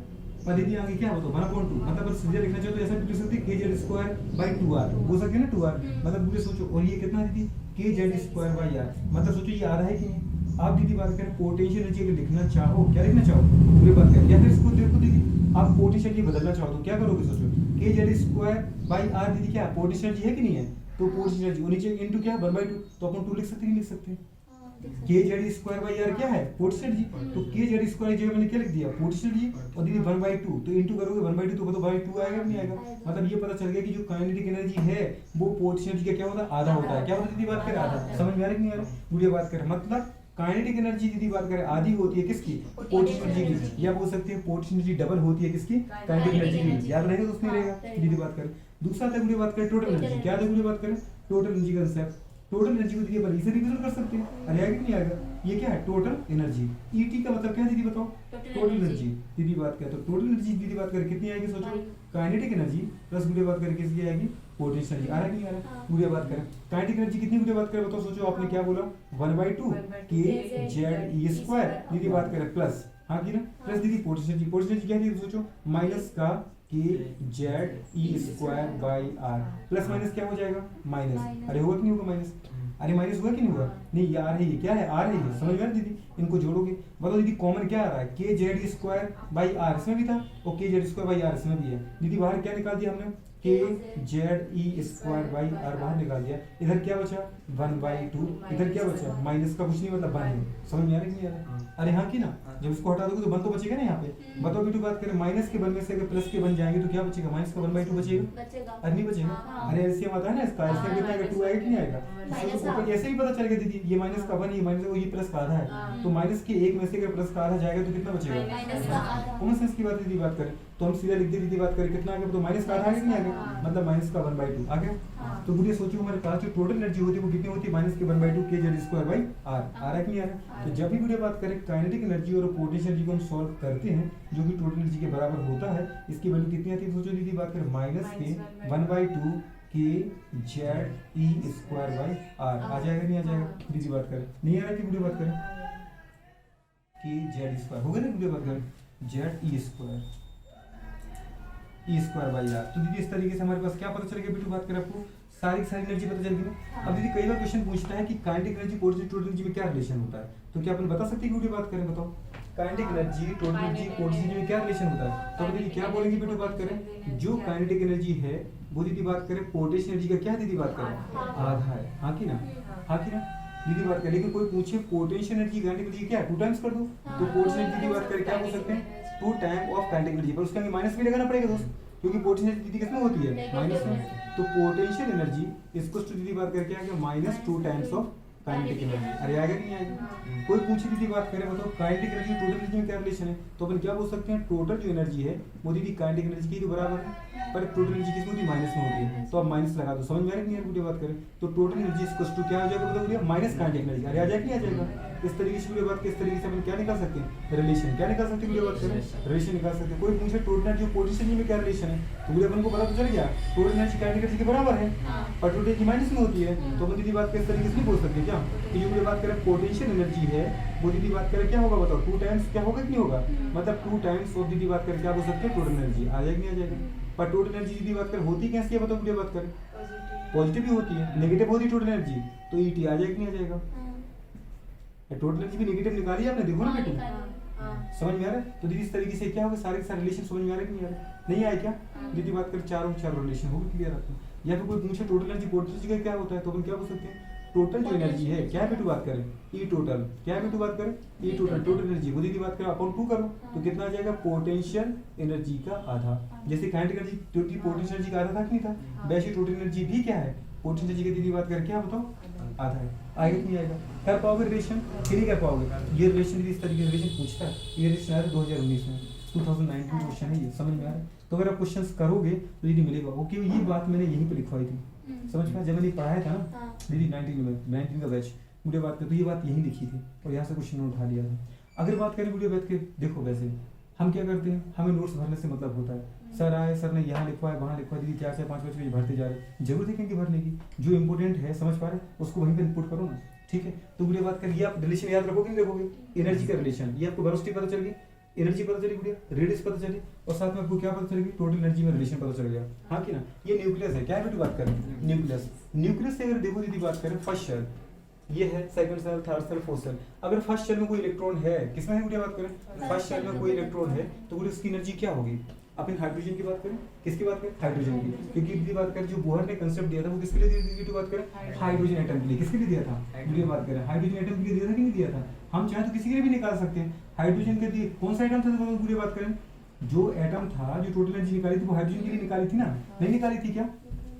Speaker 1: पर दीदी आगे क्या बताओ 1/2 मतलब अगर सीधे लिखना चाहो तो ऐसा भी लिख सकते KZ(2/2R) हो सकते है ना 2R मतलब पूरे सोचो और ये कितना दीदी KZ(2/R) मतलब सोचो ये आ रहा है कि नहीं। आप दीदी बात करें पोटेंशियल एनर्जी अगर लिखना चाहो क्या लिखना चाहो पूरी बात करें या फिर इसको देखो दीदी आप पोटेंशियल एनर्जी बदलना चाहो तो क्या करोगे सोचो KZ(2/R) दीदी क्या पोटेंशियल एनर्जी है कि नहीं है तो पोटेंशियल एनर्जी नीचे इनटू क्या 1/2 तो अपन 2 लिख सकते हैं लिख सकते हैं KZ(2/R) क्या है पोटेंशियल एनर्जी तो KZ(2) जगह मैंने क्या लिख दिया पोटेंशियल एनर्जी और दीदी 1/2 तो इनटू करोगे 1/2 तो बताओ 2 आएगा नहीं आएगा मतलब ये पता चल गया कि जो काइनेटिक एनर्जी है वो पोटेंशियल एनर्जी का क्या होता है आधा होता है क्या होता है दीदी बात करें आधा। समझ में आ रहा है कि नहीं आ रहा वीडियो बात करें मतलब काइनेटिक एनर्जी दीदी बात करें आधी होती है किसकी पोटेंशियल एनर्जी की या बोल सकते हैं पोटेंशियल एनर्जी डबल होती है किसकी काइनेटिक एनर्जी की याद रहेगा तो उसमें रहेगा दीदी बात करें। दूसरा तक वीडियो बात करें टोटल एनर्जी क्या वीडियो बात करें total energy concept total energy को दीदी अपन इसे रिप्रेजेंट कर सकते हैं अरे आएगा कि नहीं आएगा ये क्या है टोटल एनर्जी ET का मतलब क्या है दीदी बताओ टोटल एनर्जी दीदी बात करें तो टोटल एनर्जी दीदी बात करें कितनी आएगी सोचो काइनेटिक एनर्जी प्लस वीडियो बात करें किसकी आएगी पोटेंशियल एनर्जी आ रहा है नहीं आ रहा वीडियो बात करें काइनेटिक एनर्जी कितनी वीडियो बात करें बताओ सोचो आपने क्या बोला 1/2 KZ(E²) दीदी बात करें प्लस हाँ की ना प्लस दीदी पोटेंशियल एनर्जी क्या है सोचो माइनस का KZ(E²/R) प्लस माइनस क्या हो जाएगा माइनस अरे होगा कि नहीं होगा माइनस अरे माइनस हुआ कि नहीं हुआ नहीं ये आ रही है क्या है आ रही है समझ में दीदी इनको जोड़ोगे बताओ दीदी कॉमन क्या आ रहा है KZ(E²/R) इसमें भी था और KZ(2/R) इसमें भी है दीदी बाहर क्या निकाल दिया हमने KZ(E²/R) बाहर निकाल दिया इधर क्या बचा 1/2 इधर क्या बचा माइनस का कुछ नहीं मतलब 1 है। समझ में आ रहा है कि नहीं आ रहा अरे हाँ की ना जब इसको हटा दोगे तो 1 तो बचेगा ना यहाँ पे बताओ बेटू बात करें माइनस के 1 में से अगर प्लस के 1 जाएंगे तो क्या बचेगा माइनस का 1/2 बचेगा अरे नहीं बचेगा अरे एलसीएम आता है ना इसका एलसीएम कितना आएगा 2 आएगा कि नहीं आएगा ऊपर ऐसे ही पता चल गया दीदी ये माइनस का 1 ये माइनस ये प्लस का आधा है तो माइनस के 1 में से अगर प्लस का आधा जाएगा तो कितना बचेगा कॉमन सेंस की बात दीदी बात करें तो हम सीधा लिख दे दीदी बात करें कितना आ गया, तो माइनस का आधा नहीं आ गया, मतलब माइनस का 1/2 आ गया। तो गुड़िया सोचो हमारे पास जो टोटल एनर्जी होती है वो कितनी होती है, माइनस के 1/2 kz² r आ रहा है कि नहीं आ रहा है। तो जब भी गुड़िया बात करें काइनेटिक एनर्जी और पोटेंशियल एनर्जी को हम सॉल्व करते हैं जो कि टोटल एनर्जी के बराबर होता है, इसकी वैल्यू कितनी आती है सोचो दीदी बात करें, माइनस के 1/2 kz² r आ जाएगा नहीं आ जाएगा दीदी बात करें, नहीं आ रहा कि गुड़िया बात करें kz² होगा ना गुड़िया बात करें ze² e²/r। तो दीदी इस तरीके से हमारे पास क्या पता चलेगा बेटू बात करें आपको सारी एनर्जी पता चलेगी ना। अब दीदी कई बार क्वेश्चन पूछता है कि kinetic energy potential total energy में क्या रिलेशन होता है, तो क्या अपन बता सकते हैं कि बात करें बताओ kinetic energy total energy potential में क्या रिलेशन होता है। तो दीदी क्या बोलेंगे बेटू बात करें, जो काइनेटिक एनर्जी है वो दीदी बात करें पोटेंशियल एनर्जी का क्या दीदी बात करें आधा है, हाँ की ना, हाँ की ना दीदी बात करें। लेकिन कोई पूछे पोटेंशियल एनर्जी काइनेटिक एनर्जी क्या 2 टाइम्स कर दो, तो पोटेंशियल एनर्जी की बात करें क्या बोल सकते हैं 2 टाइम ऑफ काइनेटिक एनर्जी, पर उसके आगे माइनस भी लगाना पड़ेगा दोस्त, क्योंकि पोटेंशियल एनर्जी किसमें होती है माइनस में। तो पोटेंशियल एनर्जी इसको दीदी बात करके आ गया -2 टाइम्स ऑफ काइनेटिक एनर्जी। अरे आएगा कि नहीं आएगा। कोई पूछे दीदी बात करें बताओ काइनेटिक एनर्जी टोटल एनर्जी में क्या रिलेशन है, तो अपन क्या बोल सकते हैं टोटल जो एनर्जी है वो दीदी काइनेटिक एनर्जी के बराबर है, पर टोटल एनर्जी किसमें होती है माइनस में होती है, तो अब माइनस लगा दो, समझ में आ रहा है नहीं यार बात करें। तो टोटल एनर्जी इक्वल्स टू क्या हो जाएगा बताओ माइनस काइनेटिक एनर्जी। अरे आ जाएगा नहीं आ जाएगा। इस तरीके से बात किस तरीके से अपन क्या निकाल सकते हैं रिलेशन, क्या निकाल सकते हैं बात करें रिलेशन निकाल सकते हैं। कोई पूछे टोटल एनर्जी और पोटेंशियल एनर्जी में क्या रिलेशन है, तो अपन को पता तो चल गया टोटल एनर्जी काइनेटिक एनर्जी के बराबर है और टोटल एनर्जी माइनस में होती है। तो अपन दीदी बात किस तरीके से नहीं बोल सकते क्या कि जो बात करें पोटेंशियल एनर्जी है वो दीदी बात करें क्या होगा बताओ 2 टाइम्स क्या होगा कि नहीं होगा, मतलब 2 टाइम्स ऑफ दीदी बात करें क्या बोल सकते हैं टोटल एनर्जी आ जाएगी नहीं आ जाएगी। पर टोटल एनर्जी दीदी बात करें होती कैसी है बताओ दीदी बात करें पॉजिटिव भी होती है, नेगेटिव होती है टोटल एनर्जी, तो ईटी आ जाएगी नहीं आ जाएगा। टोटल एनर्जी भी नेगेटिव निकाली आपने देखो ना बेटू, समझ में आ रहा है। तो दीदी इस तरीके से क्या होगा सारे के सारे रिलेशन समझ में आ रहे कि नहीं आ रहे, नहीं आए क्या दीदी बात करें चारों रिलेशन होगा क्लियर आपको। या फिर कोई पूछे टोटल एनर्जी पोटेंशियल का क्या होता है, तो अपन क्या बोल सकते हैं टोटल जो एनर्जी है क्या बेटू बात करें ई टोटल, क्या बेटू बात करें ई टोटल, टोटल एनर्जी वो दीदी बात करें अपॉन 2 करो तो कितना आ जाएगा पोटेंशियल एनर्जी का आधा। जैसे काइनेटिक एनर्जी पोटेंशियल एनर्जी का आधा था कि नहीं था, वैसे टोटल एनर्जी भी क्या है पोटेंशियल एनर्जी की दीदी बात करें क्या बताओ आधा है। आएगा कि नहीं आएगा, कर पाओगे रिलेशन कि नहीं कर पाओगे। ये रिलेशन इस तरीके से रिलेशन पूछता है, ये रिलेशन आया 2019 में 2019 में क्वेश्चन है ये, समझ में आ रहा है। तो अगर आप क्वेश्चंस करोगे तो दीदी मिलेगा ओके। ये बात मैंने यहीं पे लिखवाई थी समझ में, जब मैंने पढ़ाया था ना दीदी 19 का बैच वीडियो बात करते तो ये बात यहीं लिखी थी और यहाँ से क्वेश्चन उठा लिया था। अगर बात करें वीडियो बैठ के देखो वैसे हम क्या करते हैं हमें नोट्स भरने से मतलब होता है, सर आए सर ने यहाँ लिखवाए वहाँ लिखवाए दीदी 4 से 5 पेज भरते जा रहे, जरूर देखेंगे भरने की, जो इंपॉर्टेंट है समझ पा रहे उसको वहीं पे इनपुट करो ना, ठीक है। तो वीडियो बात करिए आप रिलेशन याद रखोगे नहीं रखोगे, एनर्जी का रिलेशन ये आपको वेलोसिटी पता चल गई, एनर्जी पता चली गुड़िया, रेडियस पता चली और साथ में आपको क्या पता चलेगी टोटल एनर्जी में रिलेशन पता चल गया, हाँ कि ना। ये न्यूक्लियस है, क्या है बेटी बात करें न्यूक्लियस। न्यूक्लियस से अगर देखो दीदी बात करें फर्स्ट शेल ये है, second shell, third shell, fourth shell. अगर फर्स्ट शेल में कोई इलेक्ट्रॉन है, किसमें है गुड़िया बात करें फर्स्ट शेल में कोई इलेक्ट्रॉन है तो गुड़िया उसकी एनर्जी क्या होगी, अपन हाइड्रोजन की बात करें, किसकी बात करें हाइड्रोजन की, क्योंकि दीदी बात करें जो बोहर ने कांसेप्ट दिया था वो किसके लिए दिया था बात करें हाइड्रोजन एटम के लिए, किसके लिए दिया था गुड़िया बात करें हाइड्रोजन एटम के लिए दिया था कि नहीं दिया था। हम चाहे तो किसी के लिए भी निकाल सकते हैं हाइड्रोजन के लिए, कौन सा एटम था गुड़िया बात करें जो एटम था जो टोटल एनर्जी निकाली थी वो हाइड्रोजन के लिए निकाली थी ना, नहीं निकाली थी क्या,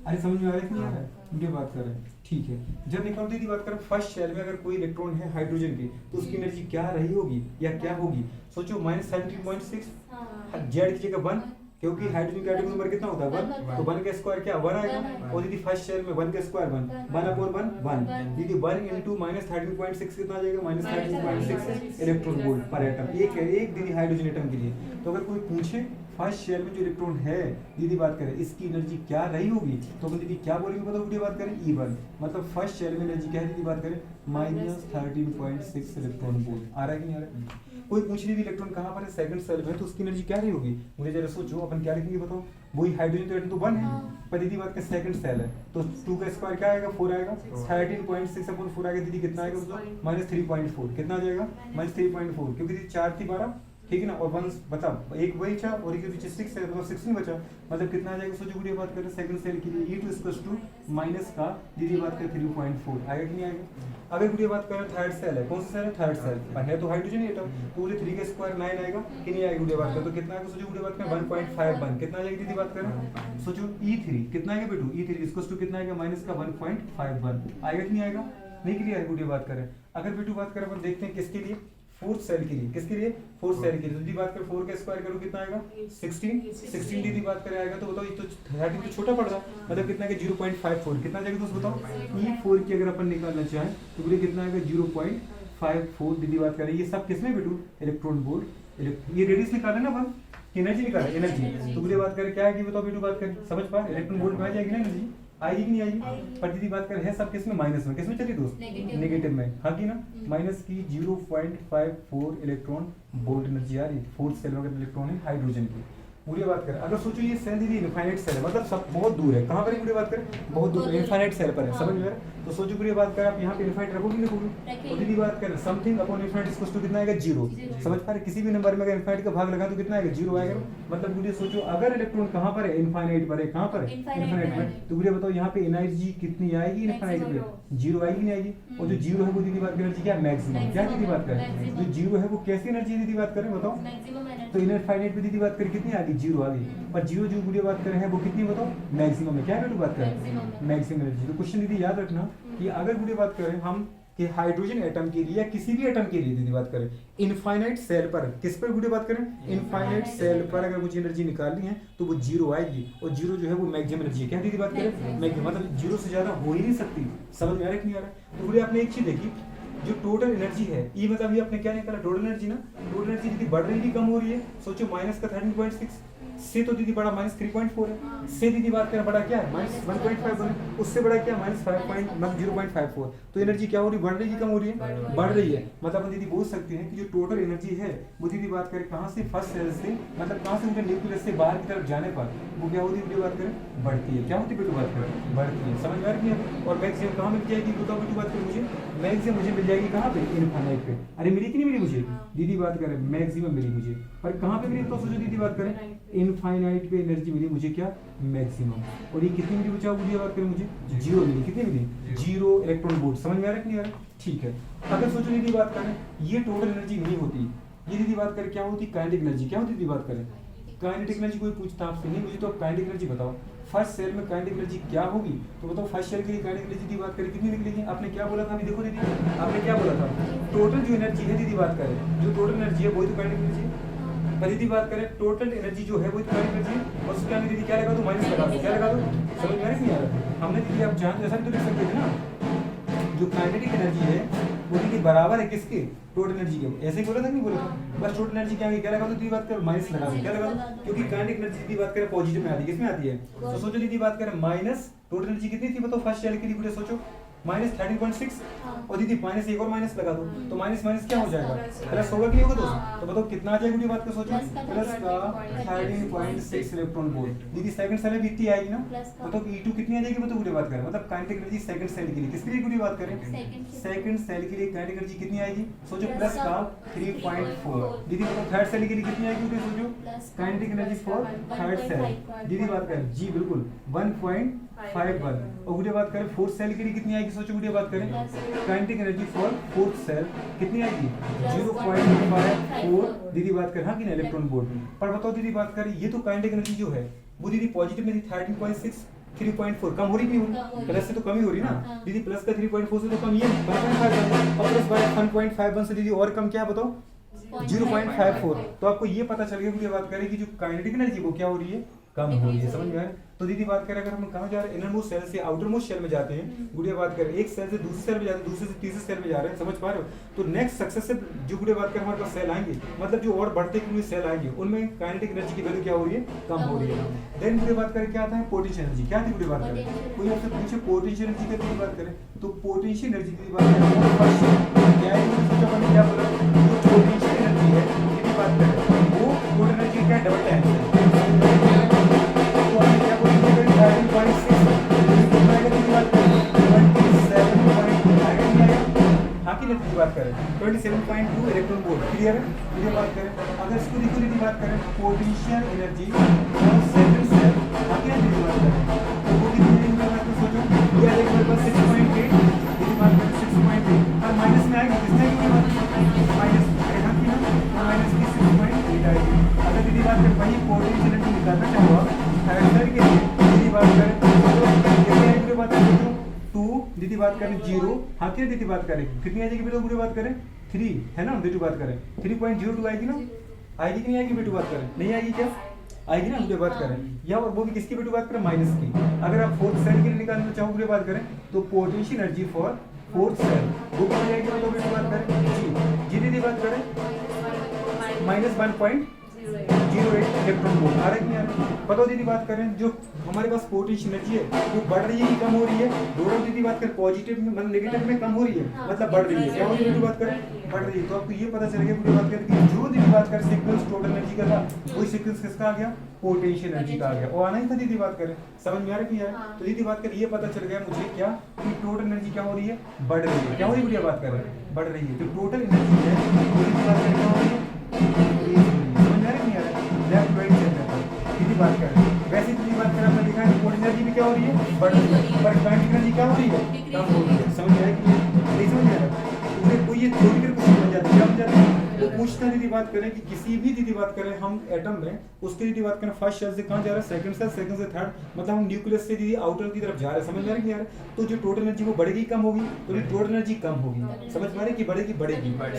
Speaker 1: अरे समझ में आ रहा है कि नहीं आ रहा है गुड़िया बात करें, ठीक है। जब निकाल दीदी बात करें फर्स्ट शेल में अगर कोई इलेक्ट्रॉन है हाइड्रोजन की तो उसकी एनर्जी क्या रही होगी या क्या होगी, सोचो -17.6 जेड की जगह 1 क्योंकि हाइड्रोजन का एटॉमिक नंबर कितना होता है 1, तो 1 का स्क्वायर क्या 1 आएगा और दीदी फर्स्ट शेल में 1 का स्क्वायर 1 दीदी 1 into -13.6 कितना आ जाएगा -13.6 इलेक्ट्रॉन वोल्ट पर एटम, एक दीदी हाइड्रोजन एटम के लिए। तो अगर कोई पूछे फर्स्ट शेल में जो इलेक्ट्रॉन है दीदी बात करें इसकी एनर्जी क्या रही होगी तो अपन दीदी क्या बोलेंगे बताओ दीदी बात करें E1, मतलब फर्स्ट शेल में एनर्जी क्या है दीदी बात करें -13.6 इलेक्ट्रॉन वोल्ट। आ रहा है कि नहीं आ रहा है। कोई पूछ रही इलेक्ट्रॉन कहाँ पर है सेकंड सेल में तो उसकी एनर्जी क्या रही होगी, मुझे जरा सोचो अपन क्या लिखेंगे बताओ, वही हाइड्रोजन तो एटम तो 1 है पर दीदी बात का सेकंड सेल है तो 2 का स्क्वायर क्या आएगा 4 आएगा 13.6/4 आएगा दीदी कितना आएगा -3.4 कितना आ जाएगा -3.4 क्योंकि दीदी 4 थी 12 ठीक है ना और 1 बचा एक वही बचा और एक पीछे 6 है मतलब 16 बचा, मतलब कितना आ जाएगा सोचो गुड़िया बात करें सेकंड सेल के लिए E2 = माइनस का दीदी बात करें 3.4 आएगा कि नहीं आएगा। अगर गुड़िया बात करें थर्ड सेल है, कौन सा सेल है थर्ड सेल है तो हाइड्रोजन एटम तो बोले 3 का स्क्वायर 9 आएगा कि नहीं आएगा गुड़िया बात करें तो कितना आएगा सोचो गुड़िया बात करें 1.51 कितना आ जाएगा दीदी बात करें सोचो E3 कितना आएगा बेटू E3 = कितना आएगा -1.51 आएगा कि नहीं आएगा, नहीं क्लियर गुड़िया बात करें। अगर बेटू बात करें अपन देखते हैं किसके लिए फोर्थ सेल के लिए, किसके लिए? फोर्थ सेल के लिए। तो दीदी बात करें 4 का स्क्वायर करो कितना आएगा? 16 दीदी बात करें आएगा। तो बताओ ये तो 30 तो छोटा पड़ रहा है, मतलब कितना है? 0.54 कितना जाएगा दोस्त बताओ? E4 की अगर अपन निकालना चाहें तो बोलिए कितना आएगा? 0.54 दीदी बात करें। ये सब किसमें बेटू? Electron volt. ये रेडियस निकाला ना अपन, एनर्जी निकाला, एनर्जी। तो बोलिए बात करें क्या है बताओ बेटू? बात करें समझ पा? इलेक्ट्रॉन वोल्ट में आ जाएगी ना एनर्जी, आएगी कि नहीं आएगी? पर दीदी बात करें है सब किसमें? माइनस में। किसमें चलिए दोस्त? नेगेटिव में, हाँ की ना? माइनस की 0.54 इलेक्ट्रॉन वोल्ट एनर्जी आ रही है। फोर्थ सेल में अगर इलेक्ट्रॉन है हाइड्रोजन की। पूरी बात करें अगर सोचो ये सेल दीदी इनफाइनाइट सेल है, मतलब सब बहुत दूर है। कहाँ पर है पूरी बात करें? बहुत दूर, इनफाइनाइट सेल पर है, समझ में आ रहा है? तो सोचो पूरी बात करें आप यहाँ पे इनफाइनाइट रखोगे नहीं रखोगे? तो दीदी बात करें something upon infinite equals to कितना आएगा? 0। समझ पा रहे? किसी भी नंबर में अगर इनफाइनाइट का भाग लगा तो कितना आएगा? 0 आएगा। मतलब पूरी सोचो अगर इलेक्ट्रॉन कहाँ पर है? इनफाइनाइट पर है। कहाँ पर है? इनफाइनाइट में। तो पूरी बताओ यहाँ पे एनर्जी कितनी आएगी इनफाइनाइट में? 0 आएगी नहीं आएगी? और जो 0 है वो दीदी बात करें एनर्जी क्या? मैक्सिमम। क्या दीदी बात करें? जो 0 है वो कैसी एनर्जी दीदी बात करें बताओ? तो इनफाइनाइट पे दीदी बात करें कितनी आ गई? 0 आ गई। पर 0 जो गुड़िया बात कर रहे हैं वो कितनी बताओ? मैक्सिमम है। क्या बेटू बात करें? Maximum energy. तो क्वेश्चन दीदी याद रखना कि अगर गुड़िया बात करें हम कि हाइड्रोजन एटम के लिए या किसी भी एटम के लिए दीदी बात करें इनफाइनाइट सेल पर, किस पर गुड़िया बात करें? इनफाइनाइट सेल पर अगर मुझे एनर्जी निकालनी है तो वो 0 आएगी। और 0 जो है वो मैक्सिमम एनर्जी है। क्या दीदी बात करें? मैक्सिमम, मतलब 0 से ज्यादा हो ही नहीं सकती। समझ में आ रहा है कि नहीं आ रहा है? तो गुड़िया आपने एक चीज देखी, जो टोटल एनर्जी है ये मतलब ये आपने क्या निकाला? टोटल एनर्जी ना, टोटल एनर्जी दीदी बढ़ रही है कम हो रही है? सोचो माइनस का 13.6 से तो दीदी बड़ा -3.4 है, से दीदी बात करें बड़ा क्या है? -1.5 है, उससे बड़ा क्या? -0.54। तो एनर्जी क्या हो रही? बढ़ रही है कम हो रही है? बढ़ रही है। मतलब हम दीदी बोल सकते हैं कि जो टोटल एनर्जी है वो दीदी बात करें कहाँ से? फर्स्ट सेल से, मतलब कहाँ से उनके न्यूक्लियस से बाहर की तरफ जाने पर वो क्या होती है? बात करें बढ़ती है। क्या होती है बेटू बात करें? बढ़ती है। समझ में आ रही है? और मैक्सिमम कहाँ मिल जाएगी बताओ बेटू बात करें मुझे? मैक्सिमम मुझे मिल जाएगी कहाँ पे? इनफाइनाइट पे। अरे मिली कि नहीं मिली मुझे? दीदी बात करें मैक्सिमम मिली मुझे। पर कहाँ पे मिली? तो सोचो दीदी बात करें इनफाइनाइट पे एनर्जी मिली मुझे क्या? मैक्सिमम। और ये कितनी मिली बचाओ गुड़िया बात करें मुझे? 0 मिली। कितनी मिली? 0 इलेक्ट्रॉन वोल्ट। समझ में आ रहा है कि नहीं आ रहा है? ठीक है। अगर सोचो दीदी बात करें ये टोटल एनर्जी नहीं होती, ये दीदी बात करें क्या होती? Kinetic energy. क्या होती दीदी बात करें? Kinetic energy. कोई पूछता आपसे नहीं मुझे तो काइनेटिक एनर्जी बताओ, फर्स्ट सेल में काइनेटिक एनर्जी क्या होगी? तो बताओ फर्स्ट सेल के लिए काइनेटिक एनर्जी की बात करें कितनी निकलेगी? आपने क्या बोला था? अभी देखो दीदी आपने क्या बोला था? टोटल जो एनर्जी है दीदी बात करें, जो टोटल एनर्जी है वही तो काइनेटिक एनर्जी है। पर दीदी बात करें टोटल एनर्जी जो है वही तो काइनेटिक एनर्जी है। और उसके आगे दीदी क्या लगा दो? माइनस लगा दो। क्या लगा दो? समझ में आ रहा है नहीं आ रहा? हमने दीदी आप जान ऐसा भी तो लिख सकते थे ना, जो काइनेटिक एनर्जी है वो दीदी बराबर है किसके? टोटल एनर्जी के। ऐसे ही बोला था नहीं बोला था? बस टोटल एनर्जी क्या है? क्या लगा दो दीदी बात करें? माइनस लगा दो। क्या लगा दो? क्योंकि काइनेटिक एनर्जी दीदी बात करें पॉजिटिव में आती है। किसमें आती है? तो सोचो दीदी बात करें माइनस टोटल एनर्जी कितनी थी बताओ फर्स्ट सेल के लिए? पूरे सोचो -13.6 और दीदी माइनस एक और माइनस लगा दो तो माइनस माइनस क्या हो जाएगा? प्लस होगा कि नहीं होगा दोस्त? तो बताओ कितना आ जाएगा दीदी बात कर सोचो? प्लस का 13.6 इलेक्ट्रॉन वोल्ट। दीदी सेकंड सेल में इतनी आएगी ना? बताओ E2 कितनी आ जाएगी बताओ गुड़िया बात करें? मतलब काइनेटिक एनर्जी सेकंड सेल के लिए, किसके लिए गुड़िया बात करें? सेकंड सेल के लिए काइनेटिक एनर्जी कितनी आएगी? सोचो प्लस का 3.4। दीदी बताओ थर्ड सेल के लिए कितनी आएगी गुड़िया सोचो? Kinetic energy for third shell दीदी बात करें जी बिल्कुल 1.51। और गुड़िया बात करें फोर्थ सेल के लिए कितनी आएगी? सोचो गुड़िया बात करें kinetic energy for fourth shell कितनी आएगी? 0.54 दीदी बात करें हाँ कि नहीं इलेक्ट्रॉन वोल्ट। पर बताओ दीदी बात करें ये तो काइनेटिक एनर्जी जो है वो दीदी पॉजिटिव में थी 13.6 3.4 कम हो रही नहीं हो रही? प्लस से तो कम ही हो रही ना दीदी, प्लस का 3.4 से तो कम ये 1.51 और प्लस 1.51 से दीदी और कम क्या बताओ? 0.54। तो आपको ये पता चल गया कि बात करें कि जो काइनेटिक एनर्जी वो क्या हो रही है? कम हो रही है। समझ में आ रहा है? तो दीदी बात करें अगर हम कहाँ जा रहे हैं? इनर मोस्ट सेल से आउटर मोस्ट सेल में जाते हैं गुड़िया बात करें, एक सेल से दूसरे सेल में जाते हैं, दूसरे से तीसरे सेल में जा रहे हैं। समझ पा रहे हो? तो नेक्स्ट सक्सेसिव जो गुड़िया बात करें हमारे पास सेल आएंगे, मतलब जो और बढ़ते हुए सेल आएंगे उनमें काइनेटिक एनर्जी की वैल्यू क्या हो रही है? कम हो रही है। देन गुड़िया बात करें क्या आता है? Potential energy. क्या थी गुड़िया बात करें? कोई आपसे पूछे पोटेंशियल एनर्जी की बात करें तो पोटेंशियल एनर्जी की बात करें क्या है? क्या बोला? जो पोटेंशियल एनर्जी है की बात करें वो टोटल एनर्जी क्या? डबल टाइम्स है। बात करें 27.2 इलेक्ट्रॉन वोल्ट। क्लियर है? ये बात करें अगर इसको देखो दीदी बात करें पोटेंशियल एनर्जी और सेकंड सेल आगे दीदी बात करें तो वो कितनी मिलेगी बात को सोचो? ये एक मेरे पास 6.8 दीदी बात करें 6.8 और माइनस में आएगी कितने की बात माइनस यहाँ की ना माइनस की 6.8 आएगी। अगर दीदी बात करें वही पोटेंशियल एनर्जी निकालना चाहो थर्ड सेल के लिए दीदी बात करें तो कितनी आएगी बात करें? 2 दीदी बात करें 0, हाँ क्या दीदी बात करें कितनी आ जाएगी बेटा पूरी बात करें 3 है ना, बेटू बात करें 3.02 आएगी ना, आएगी कि नहीं आएगी बेटू बात करें, नहीं आएगी क्या आएगी ना, मुझे बात करें या और वो भी किसकी बेटू बात करें माइनस की। अगर आप फोर्थ सेल के लिए निकालना चाहो मुझे बात करें तो potential energy for fourth shell वो कितनी जाएगी मतलब बेटू बात करें जी दीदी बात करें -1.08 इलेक्ट्रॉन वोल्ट आ रहा है कि नहीं आ रहा है। बताओ दीदी बात करें जो हमारे पास पोटेंशियल एनर्जी है वो बढ़ रही है कि कम हो रही है, दोनों दीदी बात करें पॉजिटिव में मतलब नेगेटिव में कम हो रही है मतलब बढ़ रही है, क्या हो रही है दीदी बात करें बढ़ रही है। तो आपको ये पता चलेगा पूरी बात करें कि जो दीदी बात करें सीक्वेंस टोटल एनर्जी का था वही सीक्वेंस किसका आ गया पोटेंशियल एनर्जी का आ गया, वो आना ही था दीदी बात करें, समझ में आ रहा है। तो दीदी बात करें ये पता चल गया मुझे क्या कि टोटल एनर्जी क्या हो रही है बढ़ रही है, क्या हो रही है बात कर रहे हैं बढ़ रही है। तो टोटल एनर्जी है दीदी बात करें क्या हो रही है समझ में आ रहा है नहीं आ रहा है, लेफ्ट राइट सेंटर दीदी बात कर रहे हैं। वैसे दीदी बात करें आपने देखा है टोटल एनर्जी भी क्या हो रही है बढ़ रही है पर काइनेटिक एनर्जी क्या हो रही है कम हो रही है, समझ में आया कि नहीं समझ में आ रहा। तो कोई ये थ्योरेटिकल क्वेश्चन बन जाता है क्या बन जाता है वो पूछता है दीदी बात करें कि किसी भी दीदी बात करें हम एटम में उसके दीदी बात करें फर्स्ट शेल से कहां जा रहा है सेकंड से थर्ड मतलब हम न्यूक्लियस से दीदी आउटर की तरफ जा रहे हैं, समझ में आ रहा है कि यार तो जो टोटल एनर्जी वो बढ़ेगी कम होगी, तो ये टोटल एनर्जी कम होगी, समझ में आ रही है कि बढ़ेगी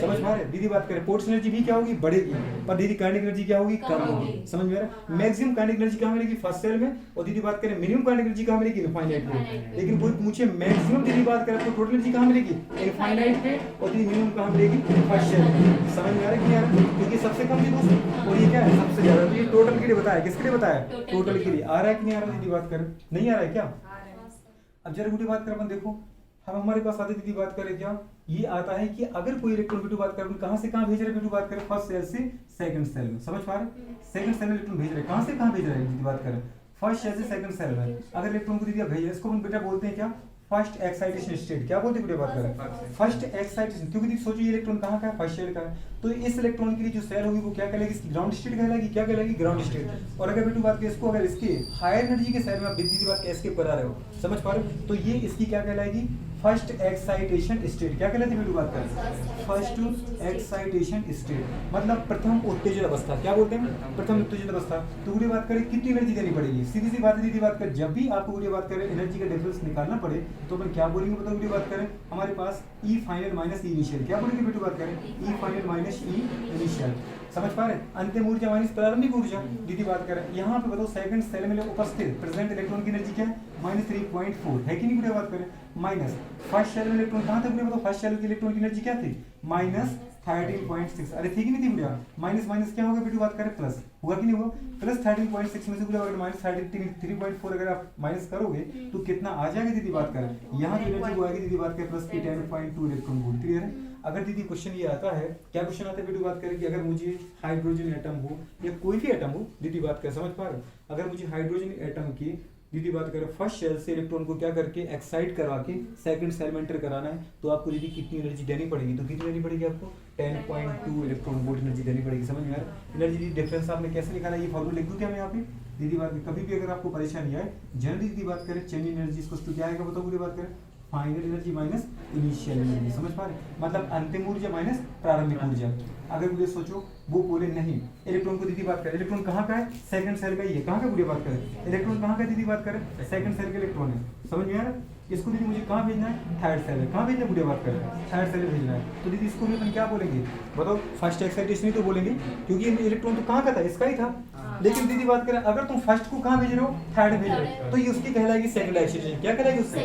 Speaker 1: समझ में आ रहा है। दीदी बात करें पोटेंशियल एनर्जी भी क्या होगी बढ़ेगी पर दीदी काइनेटिक एनर्जी क्या होगी कम होगी, समझ में आ रहा है। मैक्सिमम काइनेटिक एनर्जी कहां मिलेगी फर्स्ट सेल में और दीदी बात करें मिनिमम काइनेटिक एनर्जी कहां मिलेगी इनफाइनाइट पे, लेकिन कोई पूछे मैक्सिमम दीदी बात करें तो टोटल एनर्जी कहां मिलेगी इनफाइनाइट पे और दीदी मिनिमम कहां मिलेगी फर्स्ट सेल में, समझ में आ रहा है कि यार क्योंकि सबसे कम चीज दोस्तों और ये क्या है सबसे ज्यादा, तो ये टोटल के लिए बताया किसके लिए बताया टोटल के लिए। आ रहा है कि नहीं आ रहा दीदी बात करें नहीं आ रहा है क्या। अब जरा गुटी बात करें अपन देखो हम हमारे पास आते दीदी बात करें क्या ये आता है कि अगर कोई इलेक्ट्रॉन बेटू बात करें कहां से कहां भेज रहे हैं बेटू बात करें फर्स्ट सेल से सेकंड सेल में, समझ पा रहे सेकंड सेल में इलेक्ट्रॉन भेज रहे हैं कहां से कहां भेज रहे हैं दीदी बात करें फर्स्ट सेल से सेकंड सेल में। अगर इलेक्ट्रॉन को दीदी भेज रहे हैं इसको हम बेटा बोलते हैं क्या फर्स्ट एक्साइटेशन स्टेट, क्या बोलते हैं बेटा बात करें फर्स्ट एक्साइटेशन, क्योंकि सोचो ये इलेक्ट्रॉन कहां का है फर्स्ट शेल का है, तो इस इलेक्ट्रॉन के लिए जो सेल होगी वो क्या कहलाएगी इसकी ग्राउंड स्टेट कहलाएगी, क्या कहलाएगी ग्राउंड स्टेट। और अगर बेटू बात करें इसको अगर इसके हायर एनर्जी के सेल में आप दीदी बात एस्केप करा रहे हो, समझ पा रहे हो, तो ये इसकी क्या कहलाएगी फर्स्ट एक्साइटेशन स्टेट, क्या कहलाती है बेटू बात करें फर्स्ट एक्साइटेशन स्टेट मतलब प्रथम उत्तेजित अवस्था, क्या बोलते हैं प्रथम उत्तेजित अवस्था। तो पूरी बात करें कितनी एनर्जी देनी पड़ेगी, सीधी सी बात है दीदी बात करें जब भी आपको पूरी बात करें एनर्जी का डिफरेंस निकालना पड़े तो अपन क्या बोलेंगे बताओ पूरी बात करें हमारे पास ई फाइनल माइनस ई इनिशियल, क्या बोलेंगे बेटू बात करें ई फाइनल माइनस ई इनिशियल, समझ पा रहे अंतिम ऊर्जा माइनस प्रारंभिक ऊर्जा। दीदी बात करें यहाँ पे बताओ सेकंड सेल में उपस्थित प्रेजेंट इलेक्ट्रॉन की एनर्जी क्या है -3.4 है कि नहीं पूरी बात करें माइनस फर्स्ट शेल में इलेक्ट्रॉन कहां था पूरी बताओ फर्स्ट शेल की इलेक्ट्रॉन की एनर्जी क्या थी -13.6, अरे थी कि नहीं थी बुढ़िया माइनस माइनस क्या होगा बेटू बात करें प्लस हुआ कि नहीं हुआ प्लस 13.6 में से बुढ़िया अगर -3.4 अगर आप माइनस करोगे तो कितना आ जाएगा दीदी बात करें यहाँ जो एनर्जी वो आएगी दीदी बात करें प्लस 10.2 इलेक्ट्रॉन वोल्ट, क्लियर है। अगर दीदी क्वेश्चन ये आता है क्या क्वेश्चन आता है बेटू बात करें कि अगर मुझे हाइड्रोजन एटम हो या कोई भी एटम हो दीदी बात करें समझ पा रहे हो, अगर मुझे हाइड्रोजन एटम की दीदी बात करें फर्स्ट शेल से इलेक्ट्रॉन को क्या करके एक्साइट करवा के सेकंड सेल में एंटर कराना है तो आपको दीदी कितनी एनर्जी देनी पड़ेगी, तो कितनी देनी पड़ेगी आपको 10.2 इलेक्ट्रॉन वोल्ट एनर्जी देनी पड़ेगी, समझ में आ रहा है। एनर्जी डिफरेंस आपने कैसे निकाला ये फॉर्मूला लिख दूं क्या मैं यहाँ पे दीदी बात कभी भी अगर आपको परेशानी आए जनरली दीदी बात करें चेंज एनर्जी इसको क्या आएगा बताओ पूरी बात करें final energy minus initial energy, समझ पा रहे मतलब अंतिम ऊर्जा माइनस प्रारंभिक ऊर्जा। अगर मुझे सोचो वो बोले नहीं इलेक्ट्रॉन को दीदी बात करें इलेक्ट्रॉन कहाँ का है सेकंड सेल का ही है, कहाँ का पूरी बात करें इलेक्ट्रॉन कहाँ का दीदी बात करें सेकंड सेल का इलेक्ट्रॉन है, समझ में आ रहा है। इसको दीदी मुझे कहाँ भेजना है थर्ड सेल है, कहाँ भेजना है पूरी बात करें थर्ड सेल में भेजना है, तो दीदी इसको भी अपन क्या बोलेंगे बताओ फर्स्ट एक्साइटेशन ही तो बोलेंगे क्योंकि इलेक्ट्रॉन तो कहाँ का था इसका ही था, लेकिन दीदी बात करें अगर तुम फर्स्ट को कहाँ भेज रहे हो थर्ड भेज रहे हो तो ये उसकी कहलाएगी सेकंड एक्साइटेशन, क्या कहलाएगी उसकी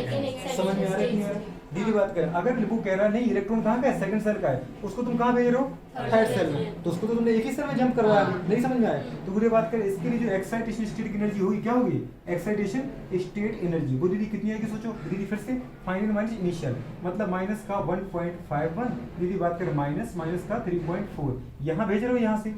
Speaker 1: समझ में आ रहा है कि नहीं आ रहा। दीदी बात करें अगर वो कह रहा है नहीं इलेक्ट्रॉन कहाँ का है सेकंड सेल का है उसको तुम कहाँ भेज रहे हो थर्ड सेल में, तो उसको तो तुमने एक ही सेल में जंप करवाया नहीं समझ में आया। तो पूरी बात करें इसके लिए जो एक्साइटेशन स्टेट की एनर्जी होगी क्या होगी एक्साइटेशन स्टेट एनर्जी वो दीदी कितनी आएगी सोचो दीदी फिर से फाइनल माइनस इनिशियल मतलब माइनस का 1.51 दीदी बात करें माइनस का 3.4 यहाँ भेज रहे हो यहाँ से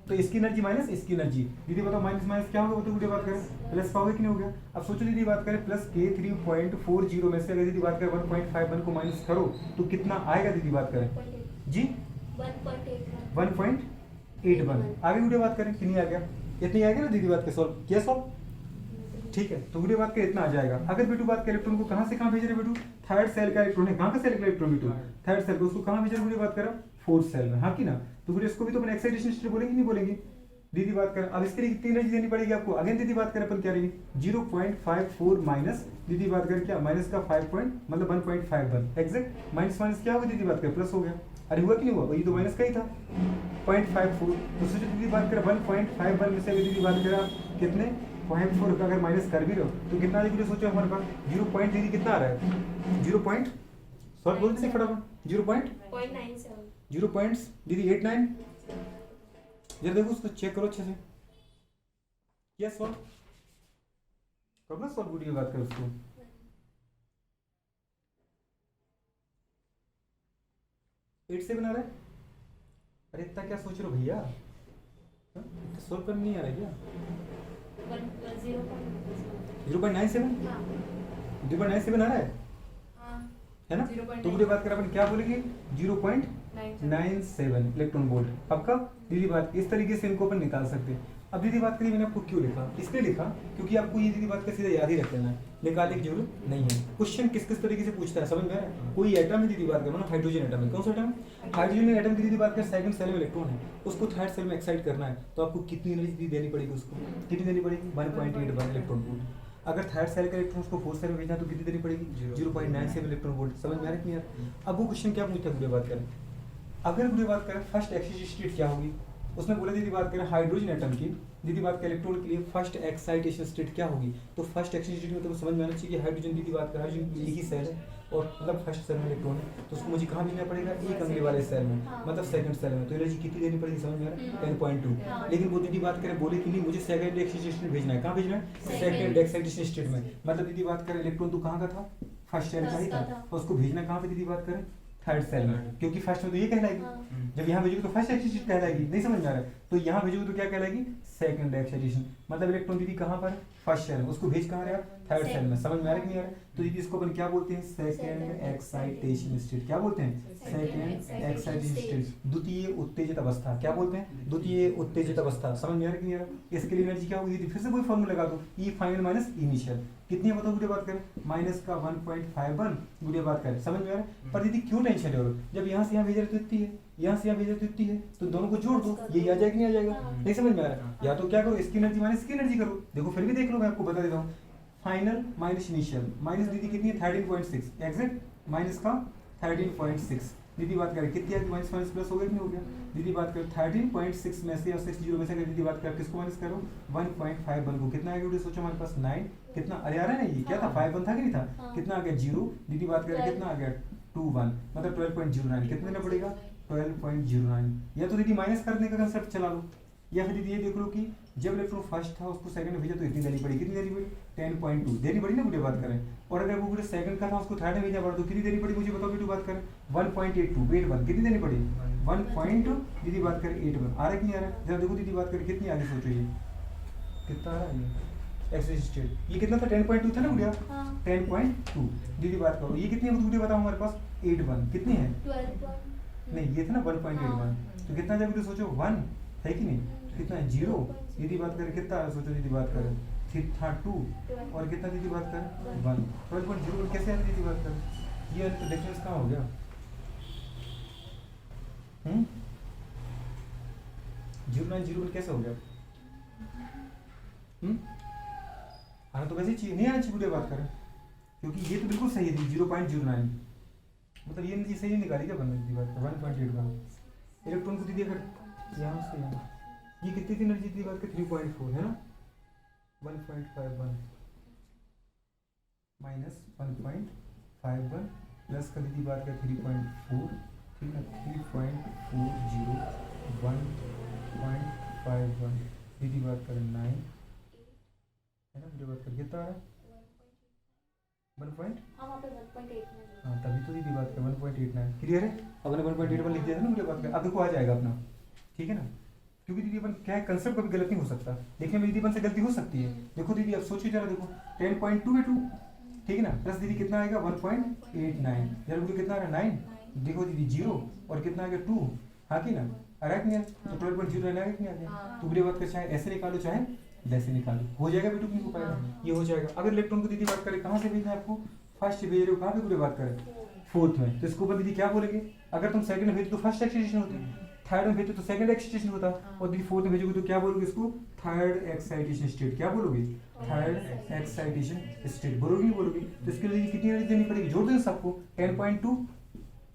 Speaker 1: तो इसकी एनर्जी माइनस इसकी एनर्जी दीदी बताओ माइनस माइनस क्या होगा तो बात करें प्लस का होगा कि नहीं हो गया। अब सोचो दीदी बात करें प्लस के 3.40 में से अगर दीदी बात करें 1.51 को माइनस करो तो कितना आएगा दीदी बात करें जी 1.81 आगे वीडियो बात करें कितनी आ गया इतनी आ गया ना दीदी बात के सॉल्व किया सॉल्व ठीक है। तो वीडियो बात के इतना आ जाएगा। अगर बेटू बात के इलेक्ट्रॉन को कहां से कहां भेज रहे बेटू थर्ड सेल का इलेक्ट्रॉन है, कहां का सेल का इलेक्ट्रॉन बेटू थर्ड सेल को उसको कहां भेज रहे वीडियो बात करें फोर्थ सेल में, हाँ की ना। तो फिर इसको भी तो अपन एक्साइटेशन स्टेट बोलेंगे नहीं बोलेंगे दीदी बात करें, अब इसके लिए कितनी एनर्जी देनी पड़ेगी आपको, अगेन दीदी बात करें अपन क्या रहेगी 0.54 माइनस दीदी बात करें क्या माइनस का 5 पॉइंट मतलब 1.51 एग्जैक्ट माइनस माइनस क्या होगा दीदी बात करें प्लस हो गया, अरे हुआ कि नहीं हुआ, ये तो माइनस का ही था 0.54, तो सोचो दीदी बात करें 1.51 में से अगर दीदी बात करें आप कितने 0.4 का अगर माइनस कर भी रहे हो तो कितना आ जाएगा सोचो हमारे पास 0 पॉइंट दीदी कितना आ रहा है 0 पॉइंट सॉल्व बोल दीदी फटाफट 0 पॉइंट
Speaker 2: 0.97
Speaker 1: 0 पॉइंट्स दीदी 89 जरा देखो उसको चेक करो अच्छे से क्या सॉल्व कब ना सॉल्व वीडियो बात करो उसको 87 आ रहा है, अरे इतना क्या सोच रहे हो भैया, सॉल्व करने नहीं आ रहा है क्या 0.97
Speaker 2: हाँ
Speaker 1: 0.97 आ रहा है
Speaker 2: हाँ
Speaker 1: है ना,
Speaker 2: 0.9
Speaker 1: तो पूरी बात कर अपन क्या बोलेंगे 0.97 इलेक्ट्रॉन वोल्ट। अब कब दीदी बात इस तरीके से इनको अपन निकाल सकते हैं। अब दीदी बात करिए मैंने आपको क्यों लिखा, इसलिए लिखा क्योंकि आपको ये दीदी बात का सीधा याद ही रख लेना है, निकालने की जरूरत नहीं है। क्वेश्चन किस किस तरीके से पूछता है समझ में आ रहा है, कोई एटम है दीदी बात कर मतलब हाइड्रोजन एटम है, कौन सा एटम हाइड्रोजन एटम की दीदी बात कर सेकंड सेल में इलेक्ट्रॉन है, उसको थर्ड सेल में एक्साइट करना है तो आपको कितनी एनर्जी देनी पड़ेगी, उसको कितनी देनी पड़ेगी 1.81 इलेक्ट्रॉन वोल्ट। अगर थर्ड सेल का इलेक्ट्रॉन को फोर्थ सेल में भेजना तो कितनी देनी पड़ेगी 0.97 इलेक्ट्रॉन वोल्ट। समझ में आ रहा है क्लियर। अब वो क्वेश्चन क्या पूछता है पूरी बात करें, अगर पूरी बात करें फर्स्ट एक्सिस स्टेट क्या होगी, उसमें बोला दीदी बात करें हाइड्रोजन एटम की दीदी बात करें इलेक्ट्रॉन के लिए फर्स्ट एक्साइटेशन स्टेट क्या होगी, तो फर्स्ट एक्साइटेशन स्टेट में तो समझ में आना चाहिए कि हाइड्रोजन दीदी बात करें हाइड्रोजन एक ही सेल है और मतलब फर्स्ट सेल में इलेक्ट्रॉन है तो उसको मुझे कहाँ भेजना पड़ेगा एक अगले वाले सेल में मतलब सेकंड सेल में, तो एनर्जी कितनी देनी पड़ेगी समझ में आ रहा है 10.2। लेकिन वो दीदी बात करें बोले कि नहीं मुझे सेकंड एक्साइटेशन स्टेट भेजना है, कहाँ भेजना है सेकंड एक्साइटेशन स्टेट में, मतलब दीदी बात करें इलेक्ट्रॉन तो कहाँ का था फर्स्ट सेल का ही था और उसको भेजना कहाँ पे दीदी बात करें थर्ड सेल में, क्योंकि फर्स्ट में तो ये कहलाएगी जब यहाँ भेजोगे तो फर्स्ट एक्साइटेशन कहलाएगी, नहीं समझ में आ रहा है, तो यहाँ भेजोगे तो क्या कहलाएगी सेकंड एक्साइटेशन, मतलब इलेक्ट्रॉन दीदी कहाँ पर फर्स्ट सेल में, उसको भेज कहाँ रहा थर्ड सेल में। समझ में आ रहा है कि नहीं आ रहा है, तो दीदी इसको अपन क्या बोलते हैं सेकंड एक्साइटेशन स्टेट, क्या बोलते हैं सेकंड एक्साइटेशन स्टेट, द्वितीय उत्तेजित अवस्था, क्या बोलते हैं द्वितीय उत्तेजित अवस्था। समझ में आ रहा है कि नहीं आ रहा। इसके लिए एनर्जी क्या होगी दीदी फिर से वही फॉर्मूला लगा दो ई फाइनल माइनस इनिशियल, कितनी है बताओ गुड़िया बात करें माइनस का 1.51 गुड़िया बात करें। समझ में आ रहा है, पर दीदी क्यों टेंशन ले रहे हो, जब यहाँ से यहाँ भेज रहे तो इतनी है यहाँ से यहाँ भेज रहे तो इतनी है, तो दोनों को जोड़ दो ये आ जाएगा नहीं आ जाएगा, नहीं समझ में आ रहा है। या तो क्या करो इसकी एनर्जी माइनस इसकी एनर्जी करो, देखो फिर भी देख लो मैं आपको बता देता हूँ फाइनल माइनस इनिशियल माइनस दीदी कितनी है 13.6 एग्जैक्ट माइनस का 13.6 दीदी बात करें कितनी है माइनस माइनस प्लस हो गया कि नहीं हो गया, दीदी बात करें 13.6 में से और 60 में से अगर दीदी बात करें किसको माइनस करो 1.51 को कितना आएगा सोचो हमारे पास 9 कितना अरे आ रहा है ना ये क्या था 5 1 था कि नहीं था, कितना आ गया 0 दीदी बात करें कितना आ गया 2 1 मतलब 12.09 कितने देना पड़ेगा 12.09, या तो दीदी माइनस करने का कंसेप्ट चला लो या फिर दीदी ये देख लो कि जब इलेक्ट्रॉन फर्स्ट था उसको सेकंड में भेजा तो इतनी देनी पड़ी, कितनी देनी पड़ी 10.2 देनी पड़ी ना मुझे बात करें, और अगर वो पूरे सेकंड का था उसको थर्ड में भेजा पड़ा तो कितनी देनी पड़ी मुझे बताओ बेटू बात करें 1.82 वेट 1 कितनी देनी पड़ी 1. दीदी बात करें 81 आ रहा है कि नहीं आ रहा है, जरा देखो दीदी बात करें कितनी आगे सोचो ये कितना आ रहा है ये एक्सिस स्टेट ये कितना था 10.2 था ना गुड़िया 10.2 दीदी बात करो ये कितनी है मुझे बताओ हमारे पास 81 कितनी है
Speaker 2: 12
Speaker 1: नहीं ये था ना 1.81 तो कितना जब सोचो 1 है कि नहीं कितना है 0 दीदी बात करें कितना सोचो दीदी बात करें फिर था 2 और कितना दीदी बात करें 1 12.0 कैसे है दीदी बात करें ये तो डिफरेंस कहाँ हो गया 0.9 कैसे हो गया आना तो वैसे चाहिए नहीं आना चाहिए बुढ़िया बात करें क्योंकि ये तो बिल्कुल सही है 0.09 मतलब ये सही निकाली क्या बनने की बात 1.81 इलेक्ट्रॉन को दीदी अगर यहाँ से यहाँ ये कितनी थी एनर्जी की बात कर 3.4 है ना 1.51 माइनस 1.51 प्लस कर दीदी बात कर 3.4 ठीक है 3.40 1.51 दीदी बात कर 9 है ना दीदी बात कर कितना आ रहा है 1. हाँ तभी तो दीदी बात कर 1.89 क्लियर है, अपने 1.81 लिख दिया था ना मुझे बात कर, अब देखो आ जाएगा अपना ठीक है ना, क्योंकि दीदी अपन क्या है कंसेप्ट कभी गलत नहीं हो सकता, देखने में दीदी अपन से गलती हो सकती है। देखो दीदी अब सोचिए जरा देखो 10.2 है 2 ठीक है ना प्लस दीदी कितना आएगा 1.89 जरा मुझे कितना आ रहा है 9 देखो दीदी 0 और कितना आ गया 2 हाँ कि ना आ रहा है नहीं तो 12.09 आएगा कि नहीं आ गया, तो बुरी बात कर चाहे ऐसे निकालो चाहे वैसे निकालो हो जाएगा बेटू नहीं हो पाएगा ये हो जाएगा। अगर इलेक्ट्रॉन को दीदी बात करें कहाँ से भेजना है आपको फर्स्ट भेज रहे हो कहाँ पे बुरी बात करें फोर्थ में, तो इसको ऊपर दीदी क्या बोलेंगे अगर तुम सेकंड में भेज तो फर्स्ट एक्साइटेशन होती थर्ड में भेजो तो सेकंड एक्साइटेशन होता,
Speaker 2: हाँ।
Speaker 1: और दीदी फोर्थ में भेजोगे तो क्या बोलोगे इसको, थर्ड एक्साइटेशन स्टेट। क्या बोलोगे, थर्ड एक्साइटेशन स्टेट। बोलोगे नहीं बोलोगे? तो इसके लिए कितनी एनर्जी देनी पड़ेगी, जोड़ दो सबको, 10.2।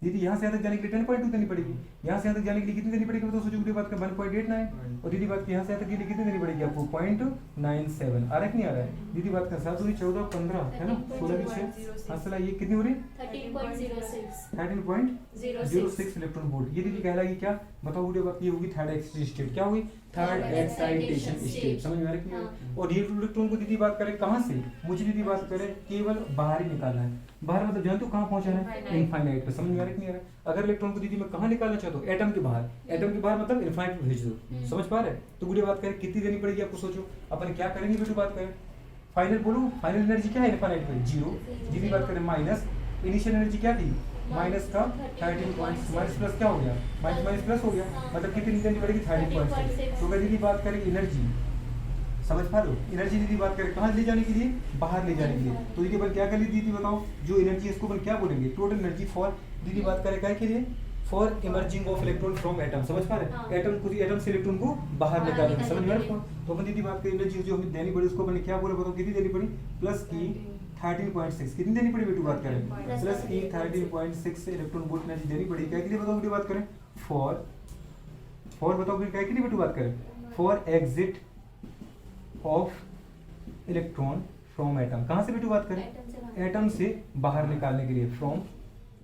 Speaker 1: दीदी यहाँ से यहाँ तक जाने के लिए 10.2 देनी पड़ेगी, यहाँ से यहाँ तक जाने के लिए कितनी देनी पड़ेगी, तो सोचो दीदी बात का 1.89, और दीदी बात की यहाँ से यहाँ तक के लिए कितनी देनी पड़ेगी आपको, 0.97। आ रहा है कि नहीं आ रहा है? दीदी बात का 7 दूनी 14 15 है ना, 16 की 6 हासिल, ये कितनी हो रही,
Speaker 2: 13.06
Speaker 1: 13.06 इलेक्ट्रॉन वोल्ट। ये दीदी कहलाएगी क्या, बताओ वीडियो बात, ये होगी थर्ड एक्साइटेशन स्टेट। क्या होगी, थर्ड एक्साइटेशन स्टेट। समझ में आ रहा है कि नहीं?
Speaker 2: हाँ।
Speaker 1: और ये इलेक्ट्रॉन को दीदी बात करें कहाँ से, मुझे दीदी बात करें केवल बाहर ही निकालना है। बाहर मतलब जानते हो कहाँ पहुंचाना है, इनफाइनाइट पे। समझ में आ रहा है कि नहीं आ रहा है? अगर इलेक्ट्रॉन को दीदी मैं कहाँ निकालना चाहता हूँ, एटम के बाहर। एटम के बाहर मतलब इनफाइनाइट पे भेज दो। समझ पा रहे हैं? तो वीडियो बात करें कितनी देनी पड़ेगी आपको, सोचो अपन क्या करेंगे। वीडियो बात करें फाइनल, बोलो फाइनल एनर्जी क्या है इनफाइनाइट पे, 0। दीदी बात करें माइनस इनिशियल एनर्जी क्या थी, माइनस का 13 पॉइंट, माइनस प्लस क्या हो गया, माइनस माइनस प्लस हो गया, मतलब कितनी देनी पड़ेगी, 13.6। तो अगर दीदी बात करें एनर्जी, समझ पा रहे हो, एनर्जी दीदी बात करें कहाँ ले जाने के लिए, बाहर ले जाने के लिए। तो दीदी अपन क्या कर ली दीदी बताओ, जो एनर्जी इसको अपन क्या बोलेंगे, टोटल एनर्जी फॉर, दीदी बात करें क्या के लिए, for emerging of electron from atom. समझ पा रहे हैं?
Speaker 2: हाँ।
Speaker 1: एटम को, एटम से इलेक्ट्रॉन को बाहर निकालना है। समझ में आ रहा है?
Speaker 2: निकालने
Speaker 1: तो अपन दीदी बात करें एनर्जी जो हमें देनी पड़ी उसको अपन क्या बोले बताओ, कितनी देनी पड़ी, प्लस की 13.6 कितनी देनी पड़ी बेटू बात करें, प्लस की 13.6 इलेक्ट्रॉन वोल्ट एनर्जी देनी पड़ी। क्या के लिए बताओ बेटू बात करें, फॉर बताओ क्या के लिए बेटू बात करें, for exit of electron from atom. कहाँ से बेटू बात करें, एटम से बाहर निकालने के लिए, फ्रॉम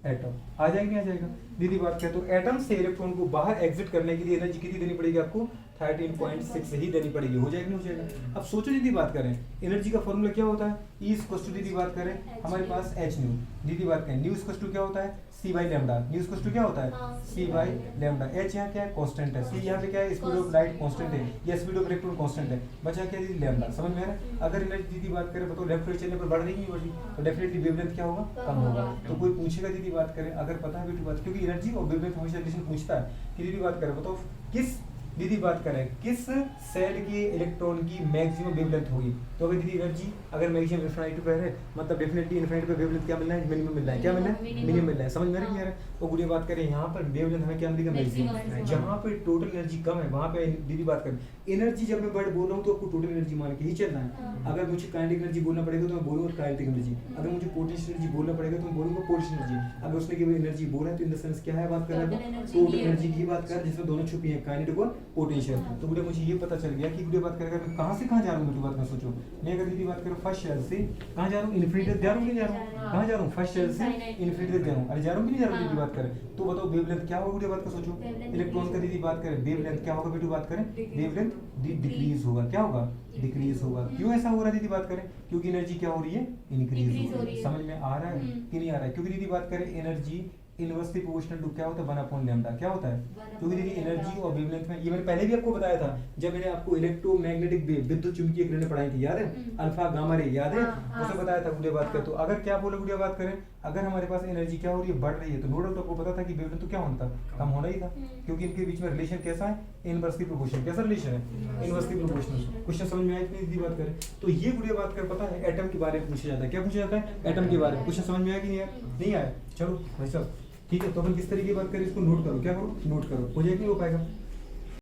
Speaker 1: एटम। आ जाएंगे, आ जाएगा। दीदी बात करें तो एटम से इलेक्ट्रॉन को बाहर एग्जिट करने के लिए एनर्जी कितनी देनी पड़ेगी आपको, 13.6 ही देनी पड़ेगी। हो जाएगा नहीं हो जाएगा? अब सोचो दीदी बात करें एनर्जी का फॉर्मूला क्या होता है, E इक्वल्स टू दीदी बात करें हमारे पास h न्यू। दीदी बात करें न्यू इक्वल्स टू क्या होता है, c by lambda. Nu equals to क्या होता है, c बाई लैम्डा। h यहाँ क्या है, कांस्टेंट है। c यहाँ पे क्या है, स्पीड ऑफ लाइट कांस्टेंट है, या स्पीड ऑफ इलेक्ट्रॉन कांस्टेंट है। बचा क्या दीदी, लैम्डा। समझ में आ रहा है? अगर एनर्जी दीदी बात करें बताओ लेफ्ट चलने पर बढ़ रही नहीं बढ़ रही, तो डेफिनेटली वेवलेंथ क्या होगा, कम होगा। तो कोई पूछेगा दीदी बात करें, अगर पता है बेटी बात, क्योंकि एनर्जी और वेवलेंथ हमेशा क्वेश्चन पूछता है कि दीदी बात करें बताओ किस, दीदी बात करें किस सेल के इलेक्ट्रॉन की मैक्सिमम वेवलेंथ होगी। तो अगर दीदी एनर्जी अगर मैक्सिमम इनफिनिटी पे है, मतलब डेफिनेटली इनफिनिटी पे वेवलेंथ क्या मिलना है, मिनिमम मिलना है। क्या मिलना है, मिनिमम मिलना है। समझ में आ रही है? तो गुड़िया बात करें यहाँ पर वेवलेंथ हमें क्या मिलेगा, मैक्सिमम। जहाँ पे टोटल एनर्जी कम है वहाँ पे दीदी बात करें एनर्जी, जब मैं वर्ड बोल रहा हूँ तो आपको टोटल एनर्जी मान के ही चलना है। अगर मुझे काइनेटिक एनर्जी बोलना पड़ेगा तो मैं बोलूंगा काइनेटिक एनर्जी, अगर मुझे पोटेंशियल एनर्जी बोलना पड़ेगा तो मैं बोलूंगा पोटेंशियल एनर्जी। अगर उसने केवल एनर्जी बोला है तो इन द सेंस क्या है बात कर रहा है, टोटल एनर्जी की बात कर, जिसमें दोनों छुपी है, काइनेटिक और पोटेंशियल। तो गुड़िया मुझे ये पता चल गया कि गुड़िया बात करेगा मैं कहाँ से कहाँ जा रहा हूँ, बात में सोचो। मैं अगर दीदी बात करूँ फर्स्ट शेल से कहाँ जा रहा हूँ, इनफिनिटी तक जा रहा हूँ, नहीं जा रहा हूँ, कहाँ जा रहा हूँ, फर्स्ट शेल से इनफिनिटी तक जा रहा हूँ। अरे जा रहा हूँ कि नहीं जा रहा हूँ, दीदी बात करें तो बताओ वेवलेंथ क्या होगा, गुड़िया बात का सोचो। इलेक्ट्रॉन का दीदी बात करें वेवलेंथ क्या होगा, बेटू बात करें वेवलेंथ डिक्रीज होगा। क्या होगा, डिक्रीज होगा। क्यों ऐसा हो रहा है दीदी बात करें, क्योंकि एनर्जी क्या हो रही है, इंक्रीज हो रही है। समझ में आ रहा है कि नहीं आ रहा है? क्योंकि दीदी बात करें एनर्जी इनवर्सली प्रोपोर्शनल टू क्या होता है, 1 लैम्डा। क्या होता है, क्योंकि दीदी एनर्जी और वेवलेंथ में, ये मैंने पहले भी आपको बताया था जब मैंने आपको इलेक्ट्रोमैग्नेटिक वेव, विद्युत चुंबकीय किरणें पढ़ाई थी, याद है, अल्फा गामा रे, याद है, उसे बताया था। गुड़िया बात करें तो अगर क्या बोले गुड़िया बात करें, अगर हमारे पास एनर्जी क्या हो रही है, बढ़ रही है, तो नो डाउट आपको पता था कि वेवलेंथ तो क्या होता था, कम होना ही था, क्योंकि इनके बीच में रिलेशन कैसा है, इनवर्सली प्रोपोर्शनल। कैसा रिलेशन है, इनवर्सली प्रोपोर्शनल। क्वेश्चन समझ में आया कि दीदी बात करें तो ये गुड़िया बात कर पता है एटम के बारे में पूछा जाता है। क्या पूछा जाता है, एटम के बारे में। क्वेश्चन समझ में आया कि नहीं आया, नहीं आया, चलो भाई साहब ठीक है। तो अपन किस तरीके की बात करें, इसको नोट करो। क्या करो, नोट करो। हो जाएगा, नहीं हो पाएगा।